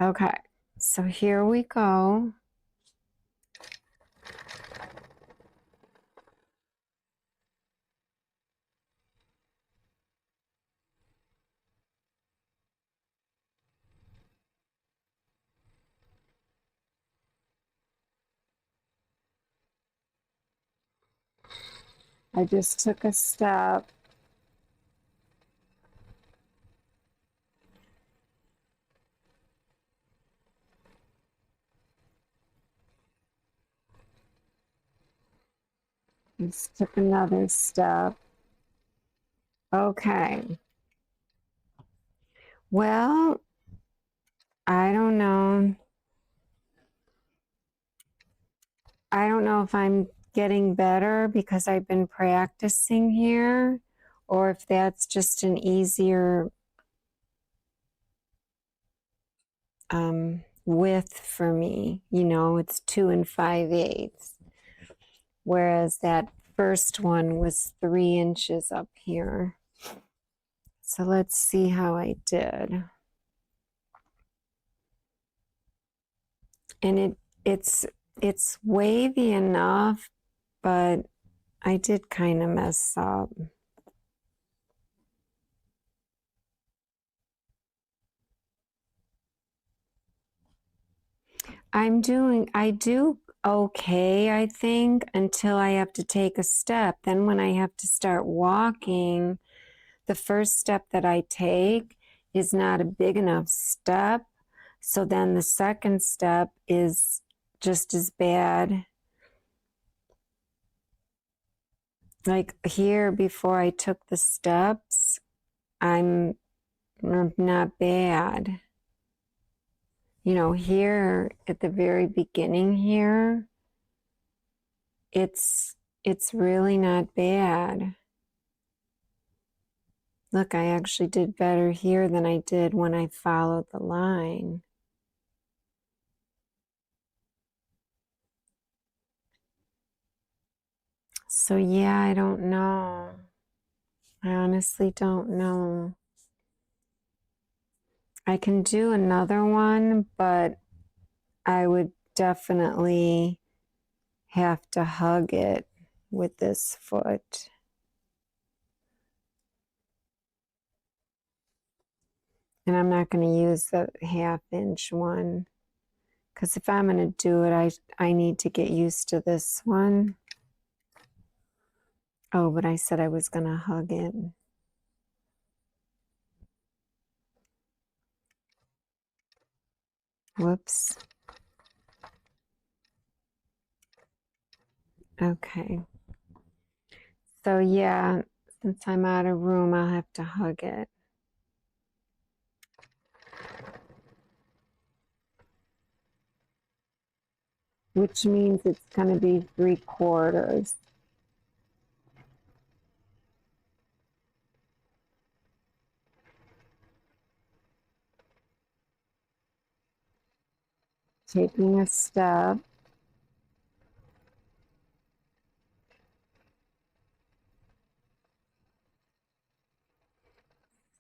S1: Okay, so here we go. I just took a step. Just took another step. Okay. Well, I don't know. I don't know if I'm getting better because I've been practicing here, or if that's just an easier width for me. You know, it's 2 5/8, whereas that first one was 3 inches up here. So let's see how I did. And it's wavy enough, but I did kind of mess up. I do okay, I think, until I have to take a step. Then when I have to start walking, the first step that I take is not a big enough step. So then the second step is just as bad. Like here, before I took the steps, I'm not bad. You know, here at the very beginning here, it's really not bad. Look, I actually did better here than I did when I followed the line. So yeah, I don't know. I honestly don't know. I can do another one, but I would definitely have to hug it with this foot. And I'm not going to use the 1/2 inch one, because if I'm going to do it, I need to get used to this one. Oh, but I said I was going to hug it. Whoops. Okay. So yeah, since I'm out of room, I'll have to hug it. Which means it's going to be 3/4. Taking a step.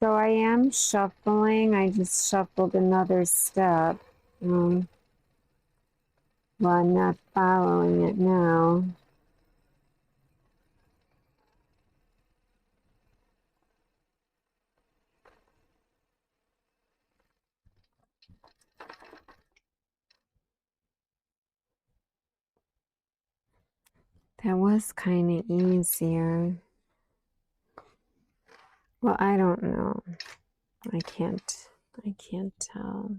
S1: So I am shuffling. I just shuffled another step. Well, I'm not following it now. That was kind of easier. Well, I don't know. I can't tell.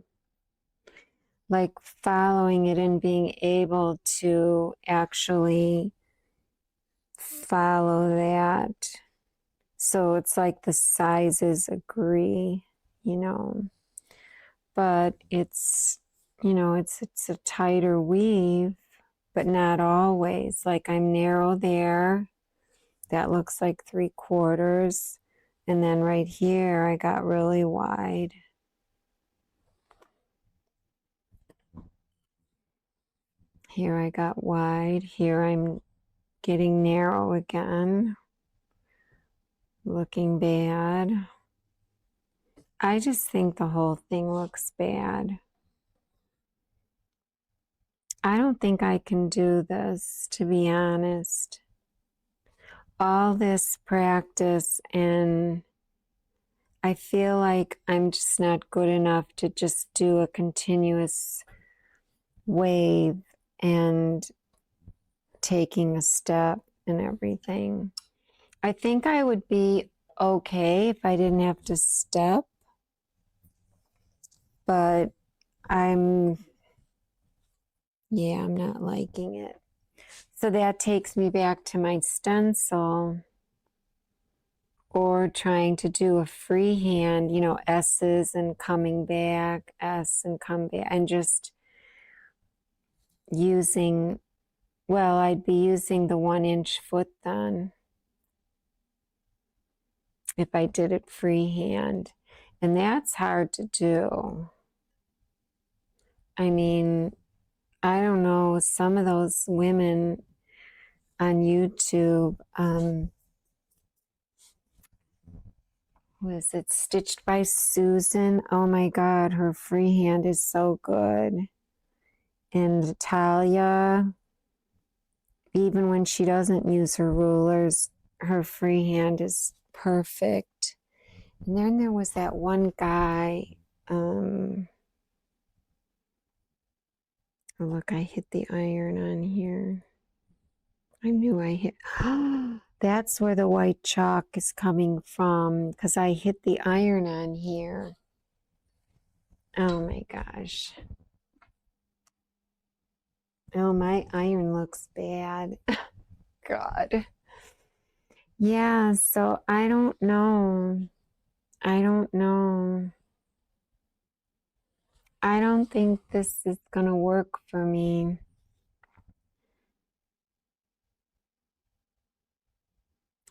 S1: Like following it and being able to actually follow that. So it's like the sizes agree, you know, but it's, you know, it's a tighter weave, but not always. Like I'm narrow there. That looks like 3/4. And then right here, I got really wide. Here I got wide. Here I'm getting narrow again. Looking bad. I just think the whole thing looks bad. I don't think I can do this, to be honest. All this practice, and I feel like I'm just not good enough to just do a continuous wave and taking a step and everything. I think I would be okay if I didn't have to step, but I'm not liking it. So that takes me back to my stencil or trying to do a freehand, you know, S's and coming back, S and come back, and just using, well, I'd be using the 1-inch foot then if I did it freehand. And that's hard to do. I mean, I don't know, some of those women on YouTube, who is it? Stitched by Susan. Oh my God, her freehand is so good. And Talia, even when she doesn't use her rulers, her freehand is perfect. And then there was that one guy. Oh, look, I hit the iron on here. I knew I hit. That's where the white chalk is coming from, because I hit the iron on here. Oh my gosh. Oh, my iron looks bad. God. Yeah, so I don't know. I don't know. I don't think this is going to work for me.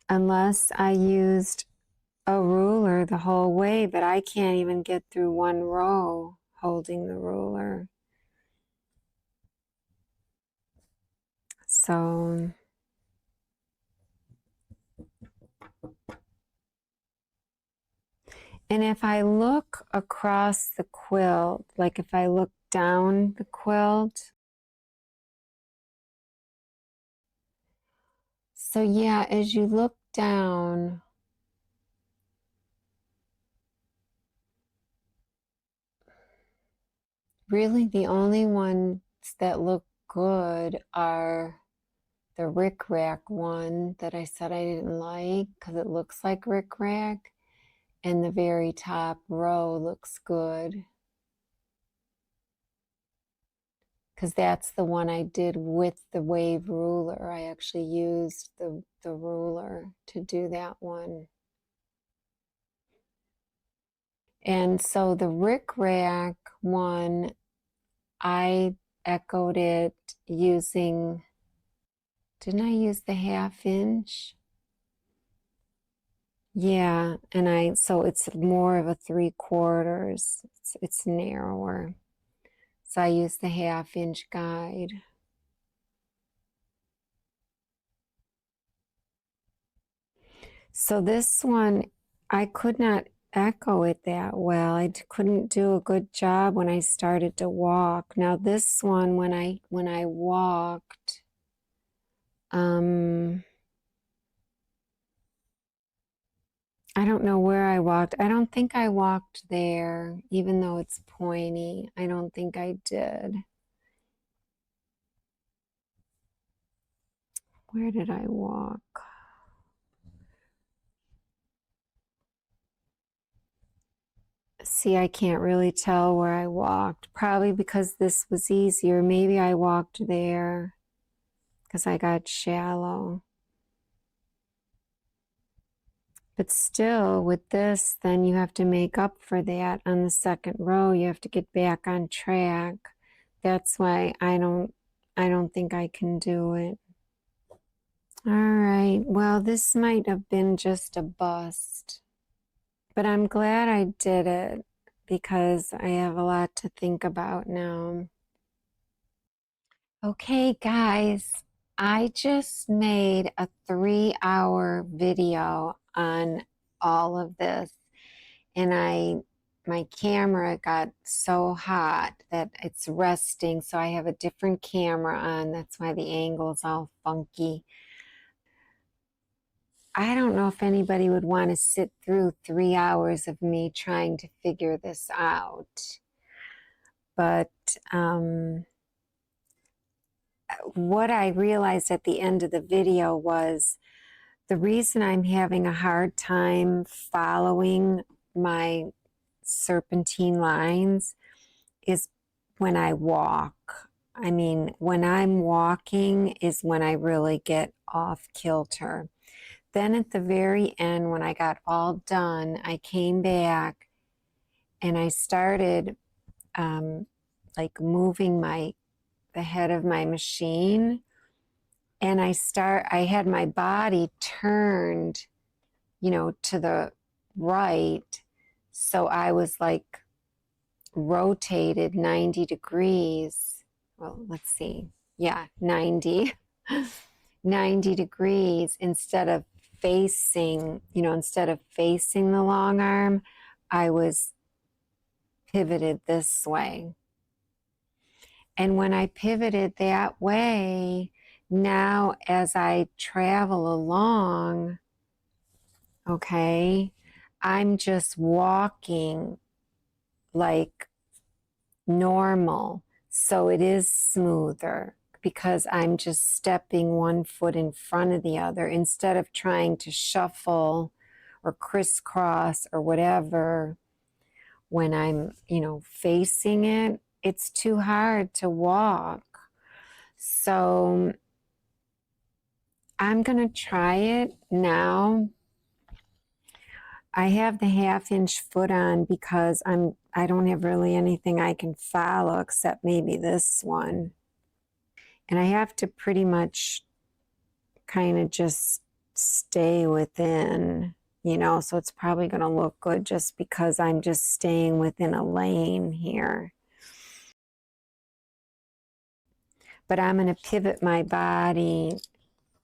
S1: Unless I used a ruler the whole way, but I can't even get through one row holding the ruler. So, and if I look across the quilt, like if I look down the quilt, so yeah, as you look down, really the only ones that look good are the rickrack one that I said I didn't like because it looks like rickrack, and the very top row looks good because that's the one I did with the wave ruler. I actually used the ruler to do that one. And so the rickrack one, I echoed it using, didn't I use the 1/2 inch? Yeah, and so it's more of a 3/4. It's narrower. So I used the 1/2 inch guide. So this one, I could not echo it that well. I couldn't do a good job when I started to walk. Now this one, when I walked, I don't know where I walked. I don't think I walked there, even though it's pointy. I don't think I did. Where did I walk? See, I can't really tell where I walked. Probably because this was easier. Maybe I walked there because I got shallow. But still, with this, then you have to make up for that on the second row. You have to get back on track. That's why I don't think I can do it. All right, well, this might have been just a bust, but I'm glad I did it because I have a lot to think about now. Okay, guys, I just made a 3-hour video on all of this, and my camera got so hot that it's resting, so I have a different camera on. That's why the angle's all funky. I don't know if anybody would want to sit through 3 hours of me trying to figure this out. But what I realized at the end of the video was the reason I'm having a hard time following my serpentine lines is when I walk. I mean, when I'm walking is when I really get off kilter. Then at the very end, when I got all done, I came back and I started like moving the head of my machine, and I had my body turned, to the right, so I was like rotated 90 degrees. Well, let's see. Yeah, 90 degrees instead of facing the long arm, I was pivoted this way. And when I pivoted that way, now as I travel along, okay, I'm just walking like normal. So it is smoother because I'm just stepping one foot in front of the other instead of trying to shuffle or crisscross or whatever when I'm, facing it. It's too hard to walk. So I'm going to try it now. I have the 1/2-inch foot on because I don't have really anything I can follow except maybe this one. And I have to pretty much kind of just stay within, so it's probably going to look good just because I'm just staying within a lane here. But I'm going to pivot my body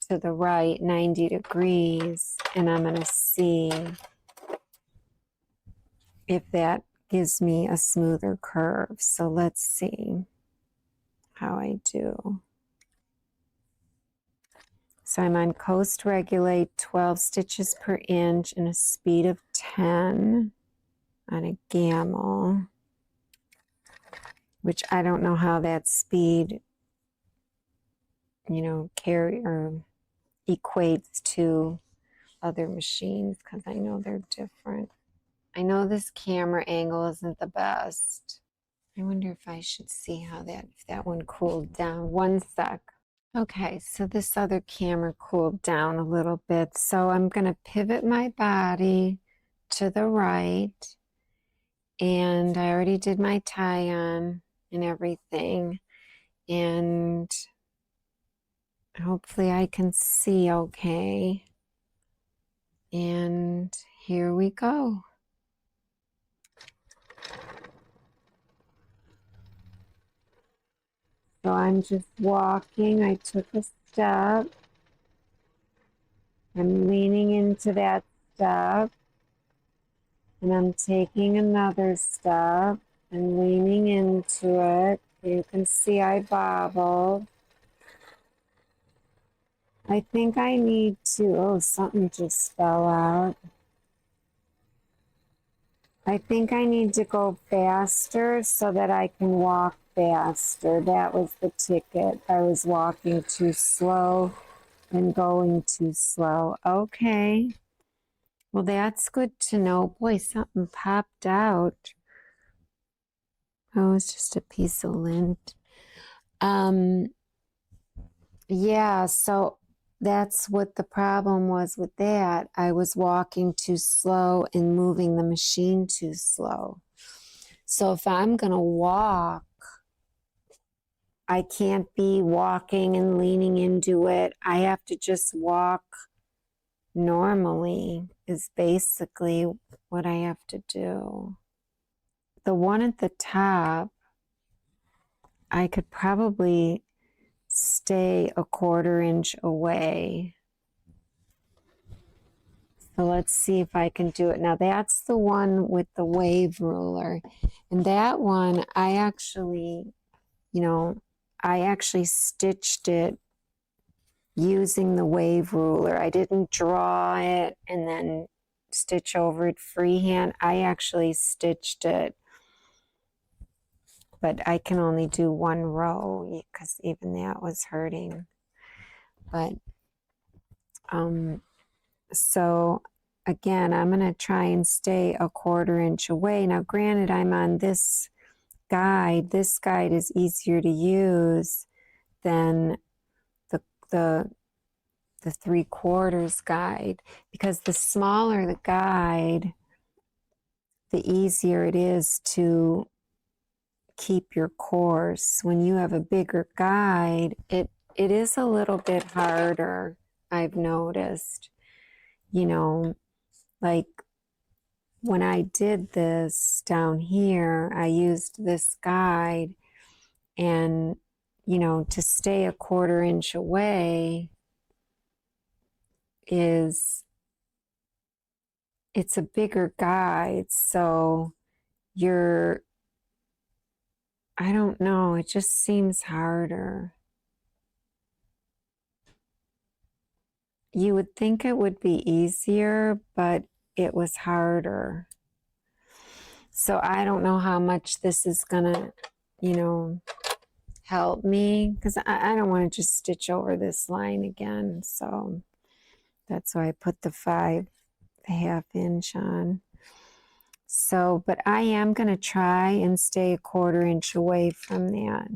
S1: to the right 90 degrees, and I'm going to see if that gives me a smoother curve. So let's see how I do. So I'm on coast regulate, 12 stitches per inch and a speed of 10 on a gamble, which I don't know how that speed, equates to other machines because I know they're different. I know this camera angle isn't the best. I wonder if I should see if that one cooled down. One sec. Okay, so this other camera cooled down a little bit. So I'm going to pivot my body to the right. And I already did my tie on and everything. And hopefully I can see okay. And here we go. So I'm just walking. I took a step. I'm leaning into that step. And I'm taking another step and leaning into it. You can see I bobble. I think I need to, oh, something just fell out. I think I need to go faster so that I can walk faster. That was the ticket. I was walking too slow and going too slow. Okay. Well, that's good to know. Boy, something popped out. Oh, it's just a piece of lint. Yeah, so that's what the problem was with that. I was walking too slow and moving the machine too slow. So if I'm going to walk, I can't be walking and leaning into it. I have to just walk normally, is basically what I have to do. The one at the top, I could probably stay a 1/4 inch away. So let's see if I can do it. Now that's the one with the wave ruler. And that one, I actually stitched it using the wave ruler. I didn't draw it and then stitch over it freehand. I actually stitched it, but I can only do 1 row because even that was hurting. But so again, I'm going to try and stay a 1/4 inch away. Now, granted, I'm on this guide. This guide is easier to use than the 3/4 guide, because the smaller the guide, the easier it is to keep your course. When you have a bigger guide, it is a little bit harder, I've noticed. Like when I did this down here, I used this guide, and to stay a 1/4 inch away it's a bigger guide, so I don't know, it just seems harder. You would think it would be easier, but it was harder. So I don't know how much this is gonna, help me, because I don't want to just stitch over this line again. So that's why I put the 5.5 inch on. So, but I am going to try and stay a 1/4 inch away from that.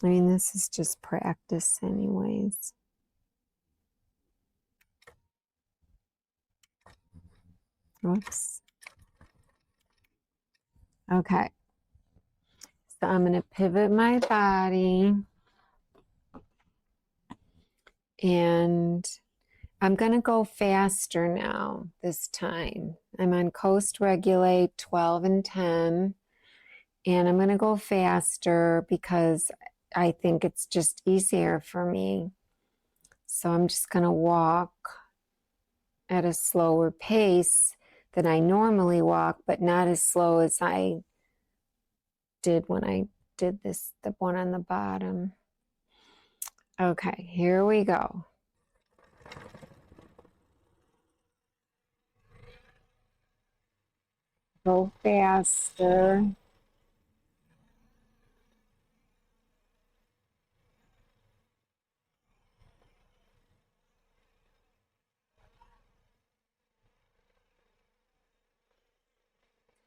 S1: I mean, this is just practice anyways. Oops. Okay. So I'm going to pivot my body, and I'm going to go faster now this time. I'm on coast regulate 12 and 10, and I'm going to go faster because I think it's just easier for me. So I'm just going to walk at a slower pace than I normally walk, but not as slow as I did when I did this, the one on the bottom. Okay, here we go. Go faster.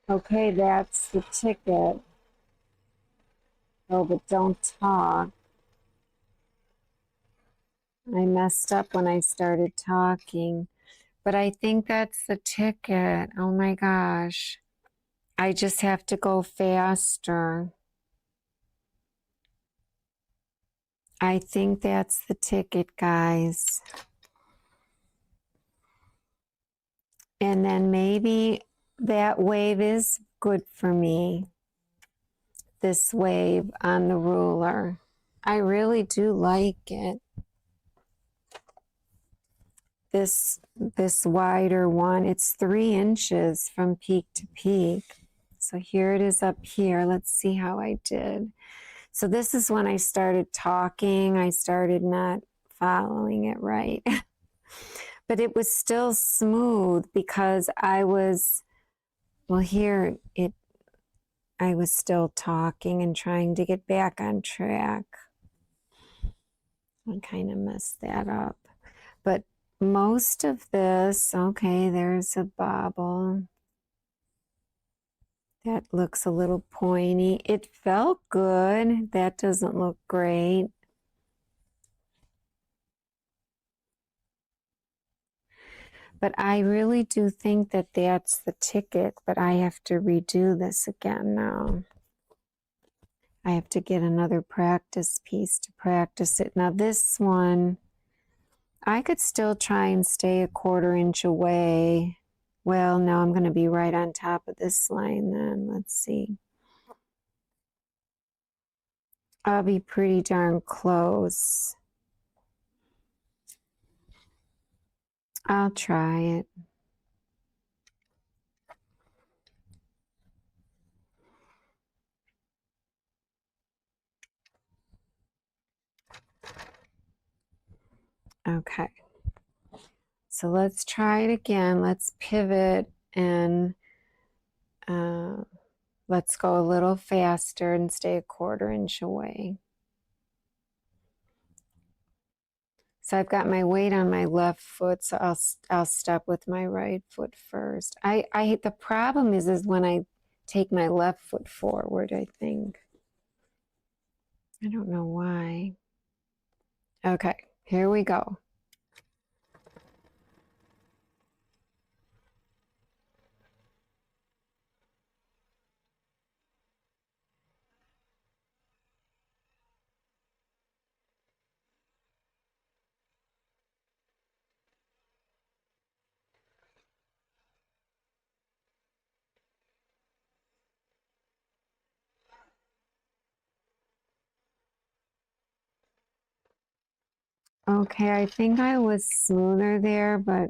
S1: Okay, that's the ticket. Oh, but don't talk. I messed up when I started talking, but I think that's the ticket. Oh my gosh. I just have to go faster. I think that's the ticket, guys. And then maybe that wave is good for me. This wave on the ruler. I really do like it. this wider one. It's 3 inches from peak to peak. So here it is up here. Let's see how I did. So this is when I started talking. I started not following it right. But it was still smooth because I was, well, here I was still talking and trying to get back on track. I kind of messed that up. But most of this, okay, there's a bobble. That looks a little pointy. It felt good. That doesn't look great. But I really do think that that's the ticket, but I have to redo this again now. I have to get another practice piece to practice it. Now this one, I could still try and stay a 1/4 inch away. Well, no, I'm going to be right on top of this line then. Let's see. I'll be pretty darn close. I'll try it. Okay. So let's try it again. Let's pivot and let's go a little faster and stay a 1/4 inch away. So I've got my weight on my left foot, so I'll step with my right foot first. The problem is when I take my left foot forward, I think. I don't know why. Okay, here we go. Okay, I think I was smoother there, but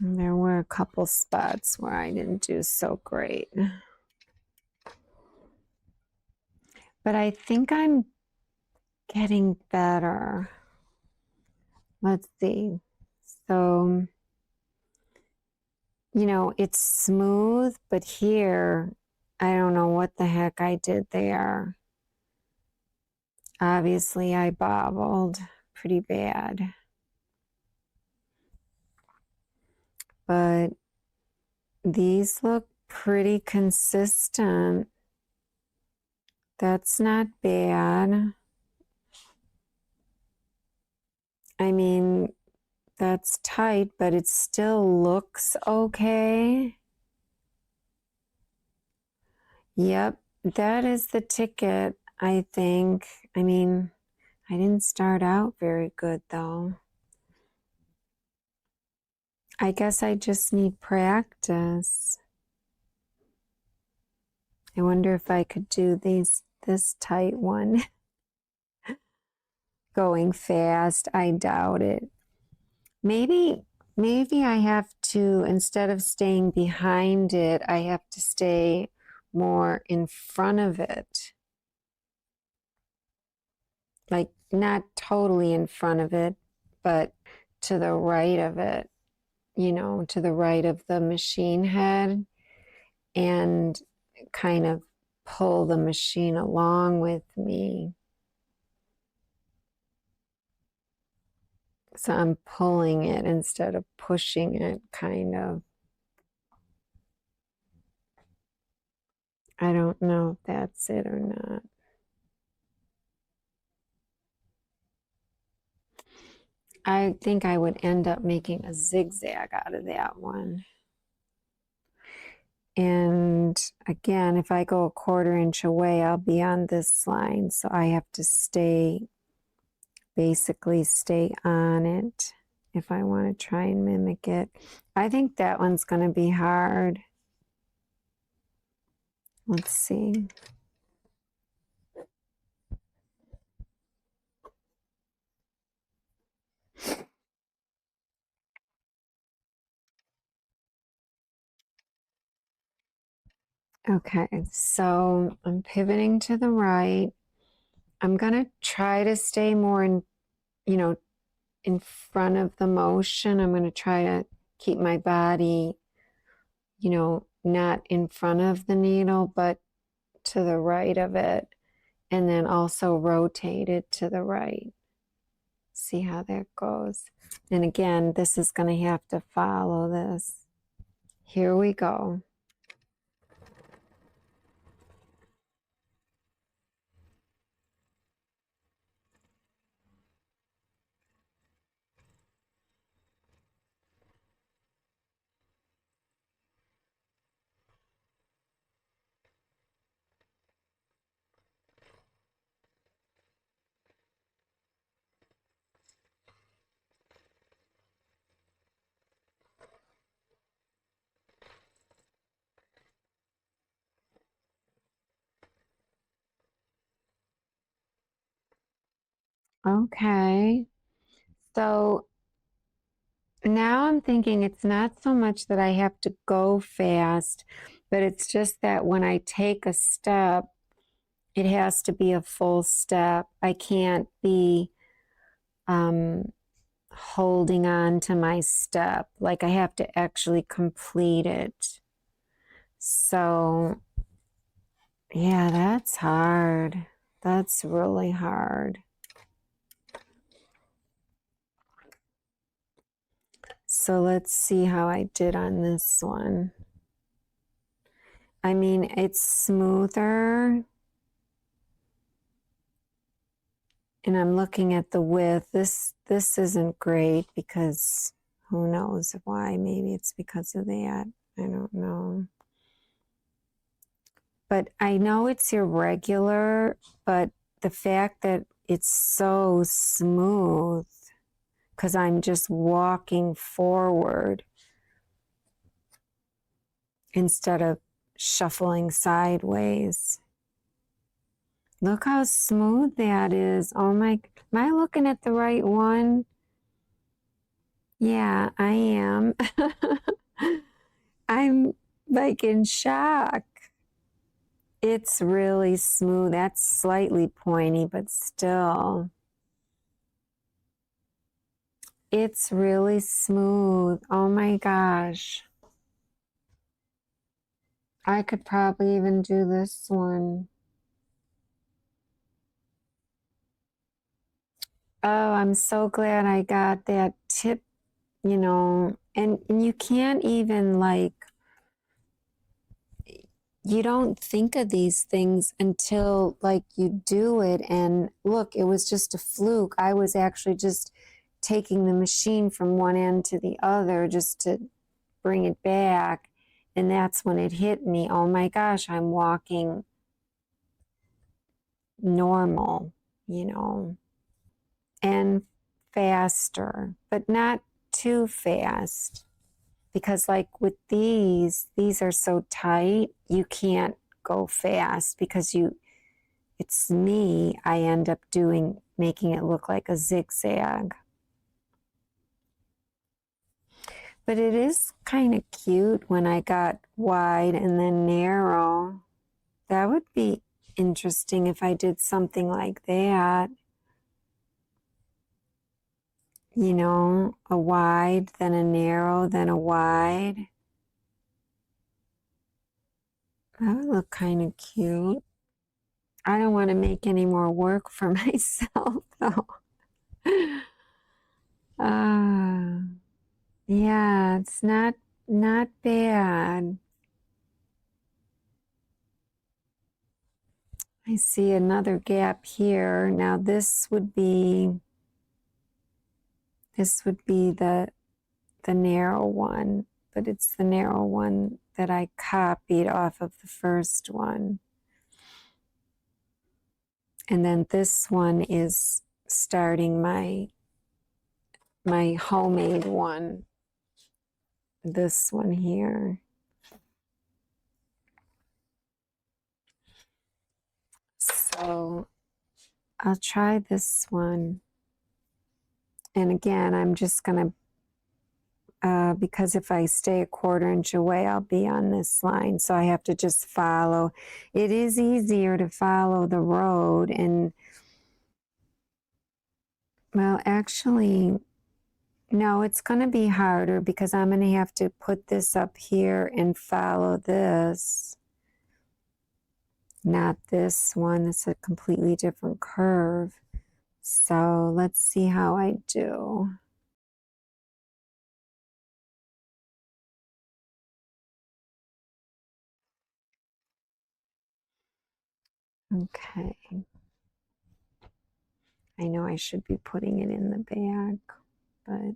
S1: there were a couple spots where I didn't do so great. But I think I'm getting better. Let's see. So, you know, it's smooth, but here, I don't know what the heck I did there. Obviously, I bobbled pretty bad. But these look pretty consistent. That's not bad. I mean, that's tight, but it still looks okay. Yep, that is the ticket, I think. I mean, I didn't start out very good, though. I guess I just need practice. I wonder if I could do this tight one. Going fast, I doubt it. Maybe I have to, instead of staying behind it, I have to stay more in front of it. Like not totally in front of it, but to the right of it, you know, to the right of the machine head, and kind of pull the machine along with me. So I'm pulling it instead of pushing it, kind of. I don't know if that's it or not. I think I would end up making a zigzag out of that one. And again, if I go a 1/4 inch away, I'll be on this line. So I have to basically stay on it if I want to try and mimic it. I think that one's going to be hard. Let's see. Okay, so I'm pivoting to the right. I'm going to try to stay more in, in front of the motion. I'm going to try to keep my body, not in front of the needle, but to the right of it. And then also rotate it to the right. See how that goes. And again, this is going to have to follow this. Here we go. Okay. So now I'm thinking it's not so much that I have to go fast, but it's just that when I take a step, it has to be a full step. I can't be holding on to my step. Like I have to actually complete it. So, yeah, that's hard. That's really hard. So let's see how I did on this one. I mean, it's smoother. And I'm looking at the width. This isn't great because who knows why. Maybe it's because of that. I don't know. But I know it's irregular, but the fact that it's so smooth because I'm just walking forward instead of shuffling sideways. Look how smooth that is. Oh my, am I looking at the right one? Yeah, I am. I'm like in shock. It's really smooth. That's slightly pointy, but still. It's really smooth. Oh my gosh. I could probably even do this one. Oh, I'm so glad I got that tip, and you can't even like, you don't think of these things until like you do it. And look, it was just a fluke. I was actually just taking the machine from one end to the other just to bring it back. And that's when it hit me. Oh my gosh, I'm walking normal, and faster, but not too fast. Because like with these are so tight, you can't go fast because it's me, I end up making it look like a zigzag. But it is kind of cute when I got wide and then narrow. That would be interesting if I did something like that. A wide, then a narrow, then a wide. That would look kind of cute. I don't want to make any more work for myself, though. Yeah, it's not bad. I see another gap here. Now this would be the narrow one, but it's the narrow one that I copied off of the first one. And then this one is starting my homemade one. This one here. So I'll try this one. And again, I'm just going to because if I stay a 1/4 inch away, I'll be on this line. So I have to just follow. It is easier to follow the road. And, well, actually, no, it's going to be harder because I'm going to have to put this up here and follow this. Not this one. It's a completely different curve. So let's see how I do. Okay. I know I should be putting it in the back, but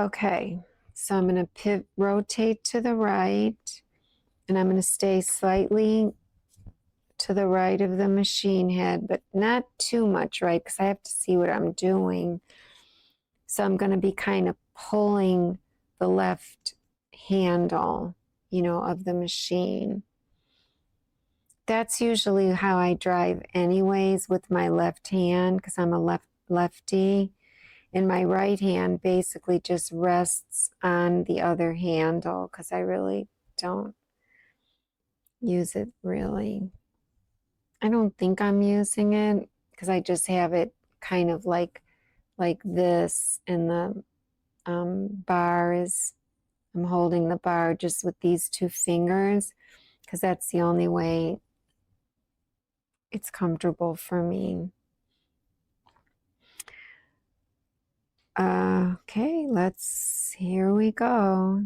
S1: okay. So I'm going to rotate to the right, and I'm going to stay slightly to the right of the machine head, but not too much right because I have to see what I'm doing. So I'm going to be kind of pulling the left handle, of the machine. That's usually how I drive anyways with my left hand because I'm a lefty. And my right hand basically just rests on the other handle because I really don't use it really. I don't think I'm using it because I just have it kind of like this, and the bar is, I'm holding the bar just with these 2 fingers because that's the only way it's comfortable for me. Okay, here we go.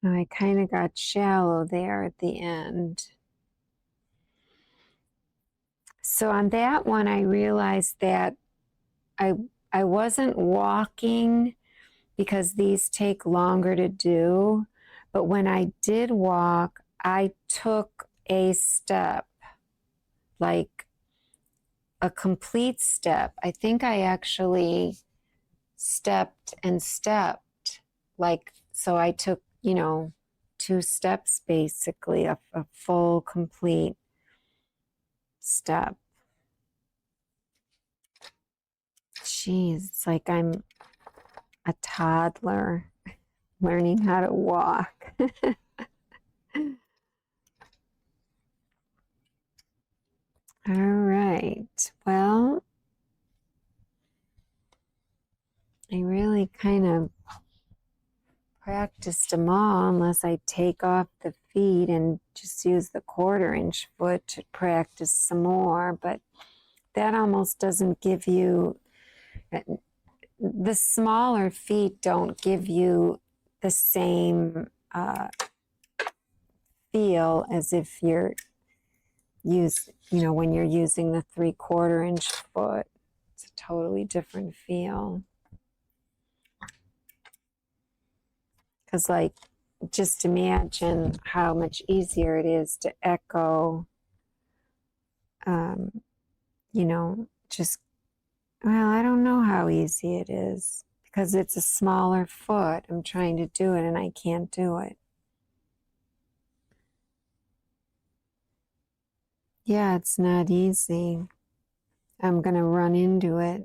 S1: I kind of got shallow there at the end. So on that one, I realized that I wasn't walking because these take longer to do. But when I did walk, I took a step, like a complete step. I think I actually stepped and stepped. So I took, 2 steps basically, a full, complete step. Geez, it's like I'm a toddler learning how to walk. All right. Well, I really kind of practiced them all unless I take off the feet and just use the 1/4 inch foot to practice some more. But that almost doesn't give you, the smaller feet don't give you the same feel as if you're when you're using the 3/4 inch foot. It's a totally different feel. Because, just imagine how much easier it is to echo, just, well, I don't know how easy it is because it's a smaller foot. I'm trying to do it and I can't do it. Yeah, it's not easy. I'm going to run into it.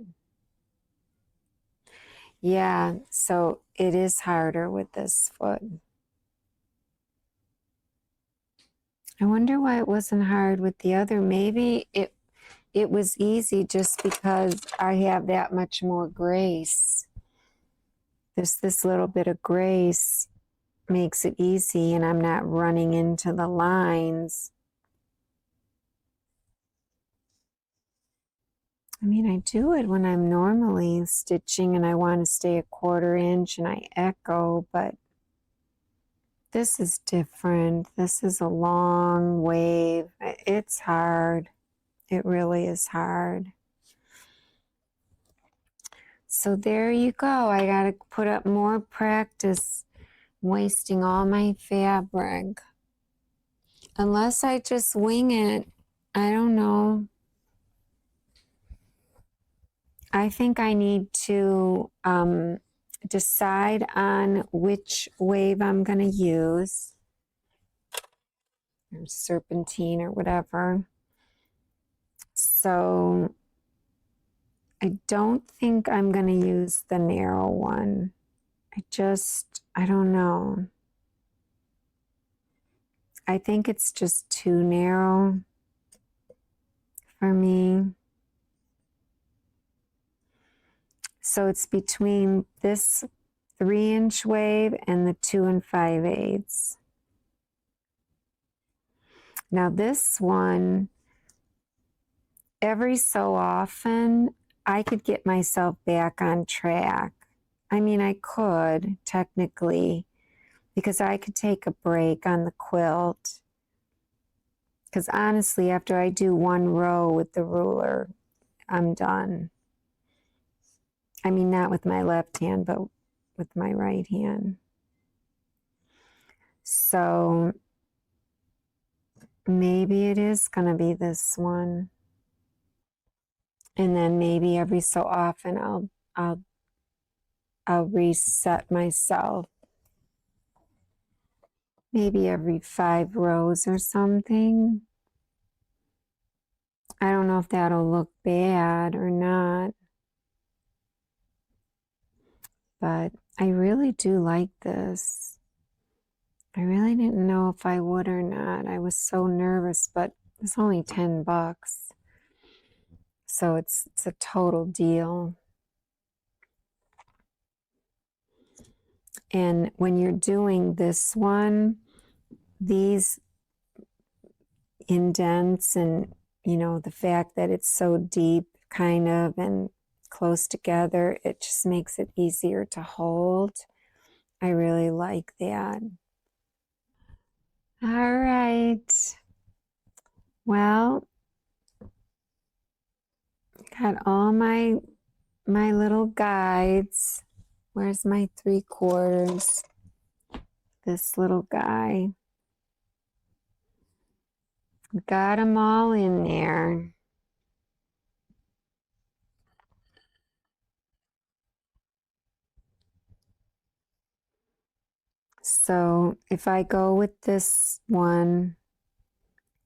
S1: Yeah, so it is harder with this foot. I wonder why it wasn't hard with the other. Maybe it was easy just because I have that much more grace. This little bit of grace makes it easy, and I'm not running into the lines. I mean, I do it when I'm normally stitching and I want to stay a 1/4 inch and I echo, but this is different. This is a long wave. It's hard. It really is hard. So there you go. I got to put up more practice wasting all my fabric. Unless I just wing it. I don't know. I think I need to decide on which wave I'm going to use. Or Serpentine or whatever. So I don't think I'm going to use the narrow one. I don't know. I think it's just too narrow for me. So it's between this 3-inch wave and the 2 5/8. Now this one, every so often, I could get myself back on track. I mean, I could technically, because I could take a break on the quilt. Because honestly, after I do one row with the ruler, I'm done. I mean, not with my left hand, but with my right hand. So maybe it is going to be this one. And then maybe every so often I'll reset myself. Maybe every 5 rows or something. I don't know if that'll look bad or not. But I really do like this. I really didn't know if I would or not. I was so nervous, but it's only $10. So it's a total deal. And when you're doing this one, these indents and, you know, the fact that it's so deep kind of and close together, it just makes it easier to hold. I really like that. All right. Well, got all my little guides. Where's my 3/4? This little guy. Got them all in there. So if I go with this one,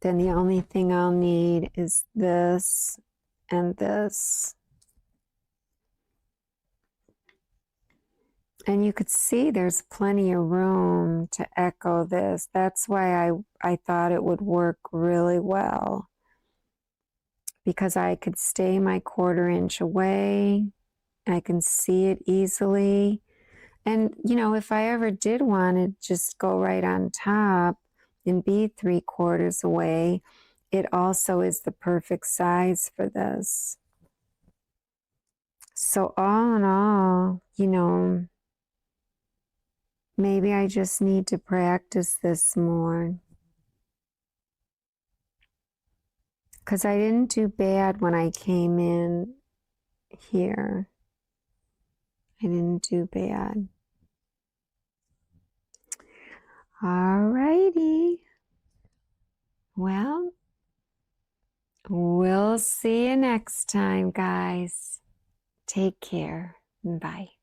S1: then the only thing I'll need is this and this. And you could see there's plenty of room to echo this. That's why I thought it would work really well. Because I could stay my 1/4 inch away. I can see it easily. And, you know, if I ever did want to just go right on top and be 3/4 away, it also is the perfect size for this. So all in all, you know, maybe I just need to practice this more. Because I didn't do bad when I came in here. I didn't do bad. All righty. Well, we'll see you next time, guys. Take care. Bye.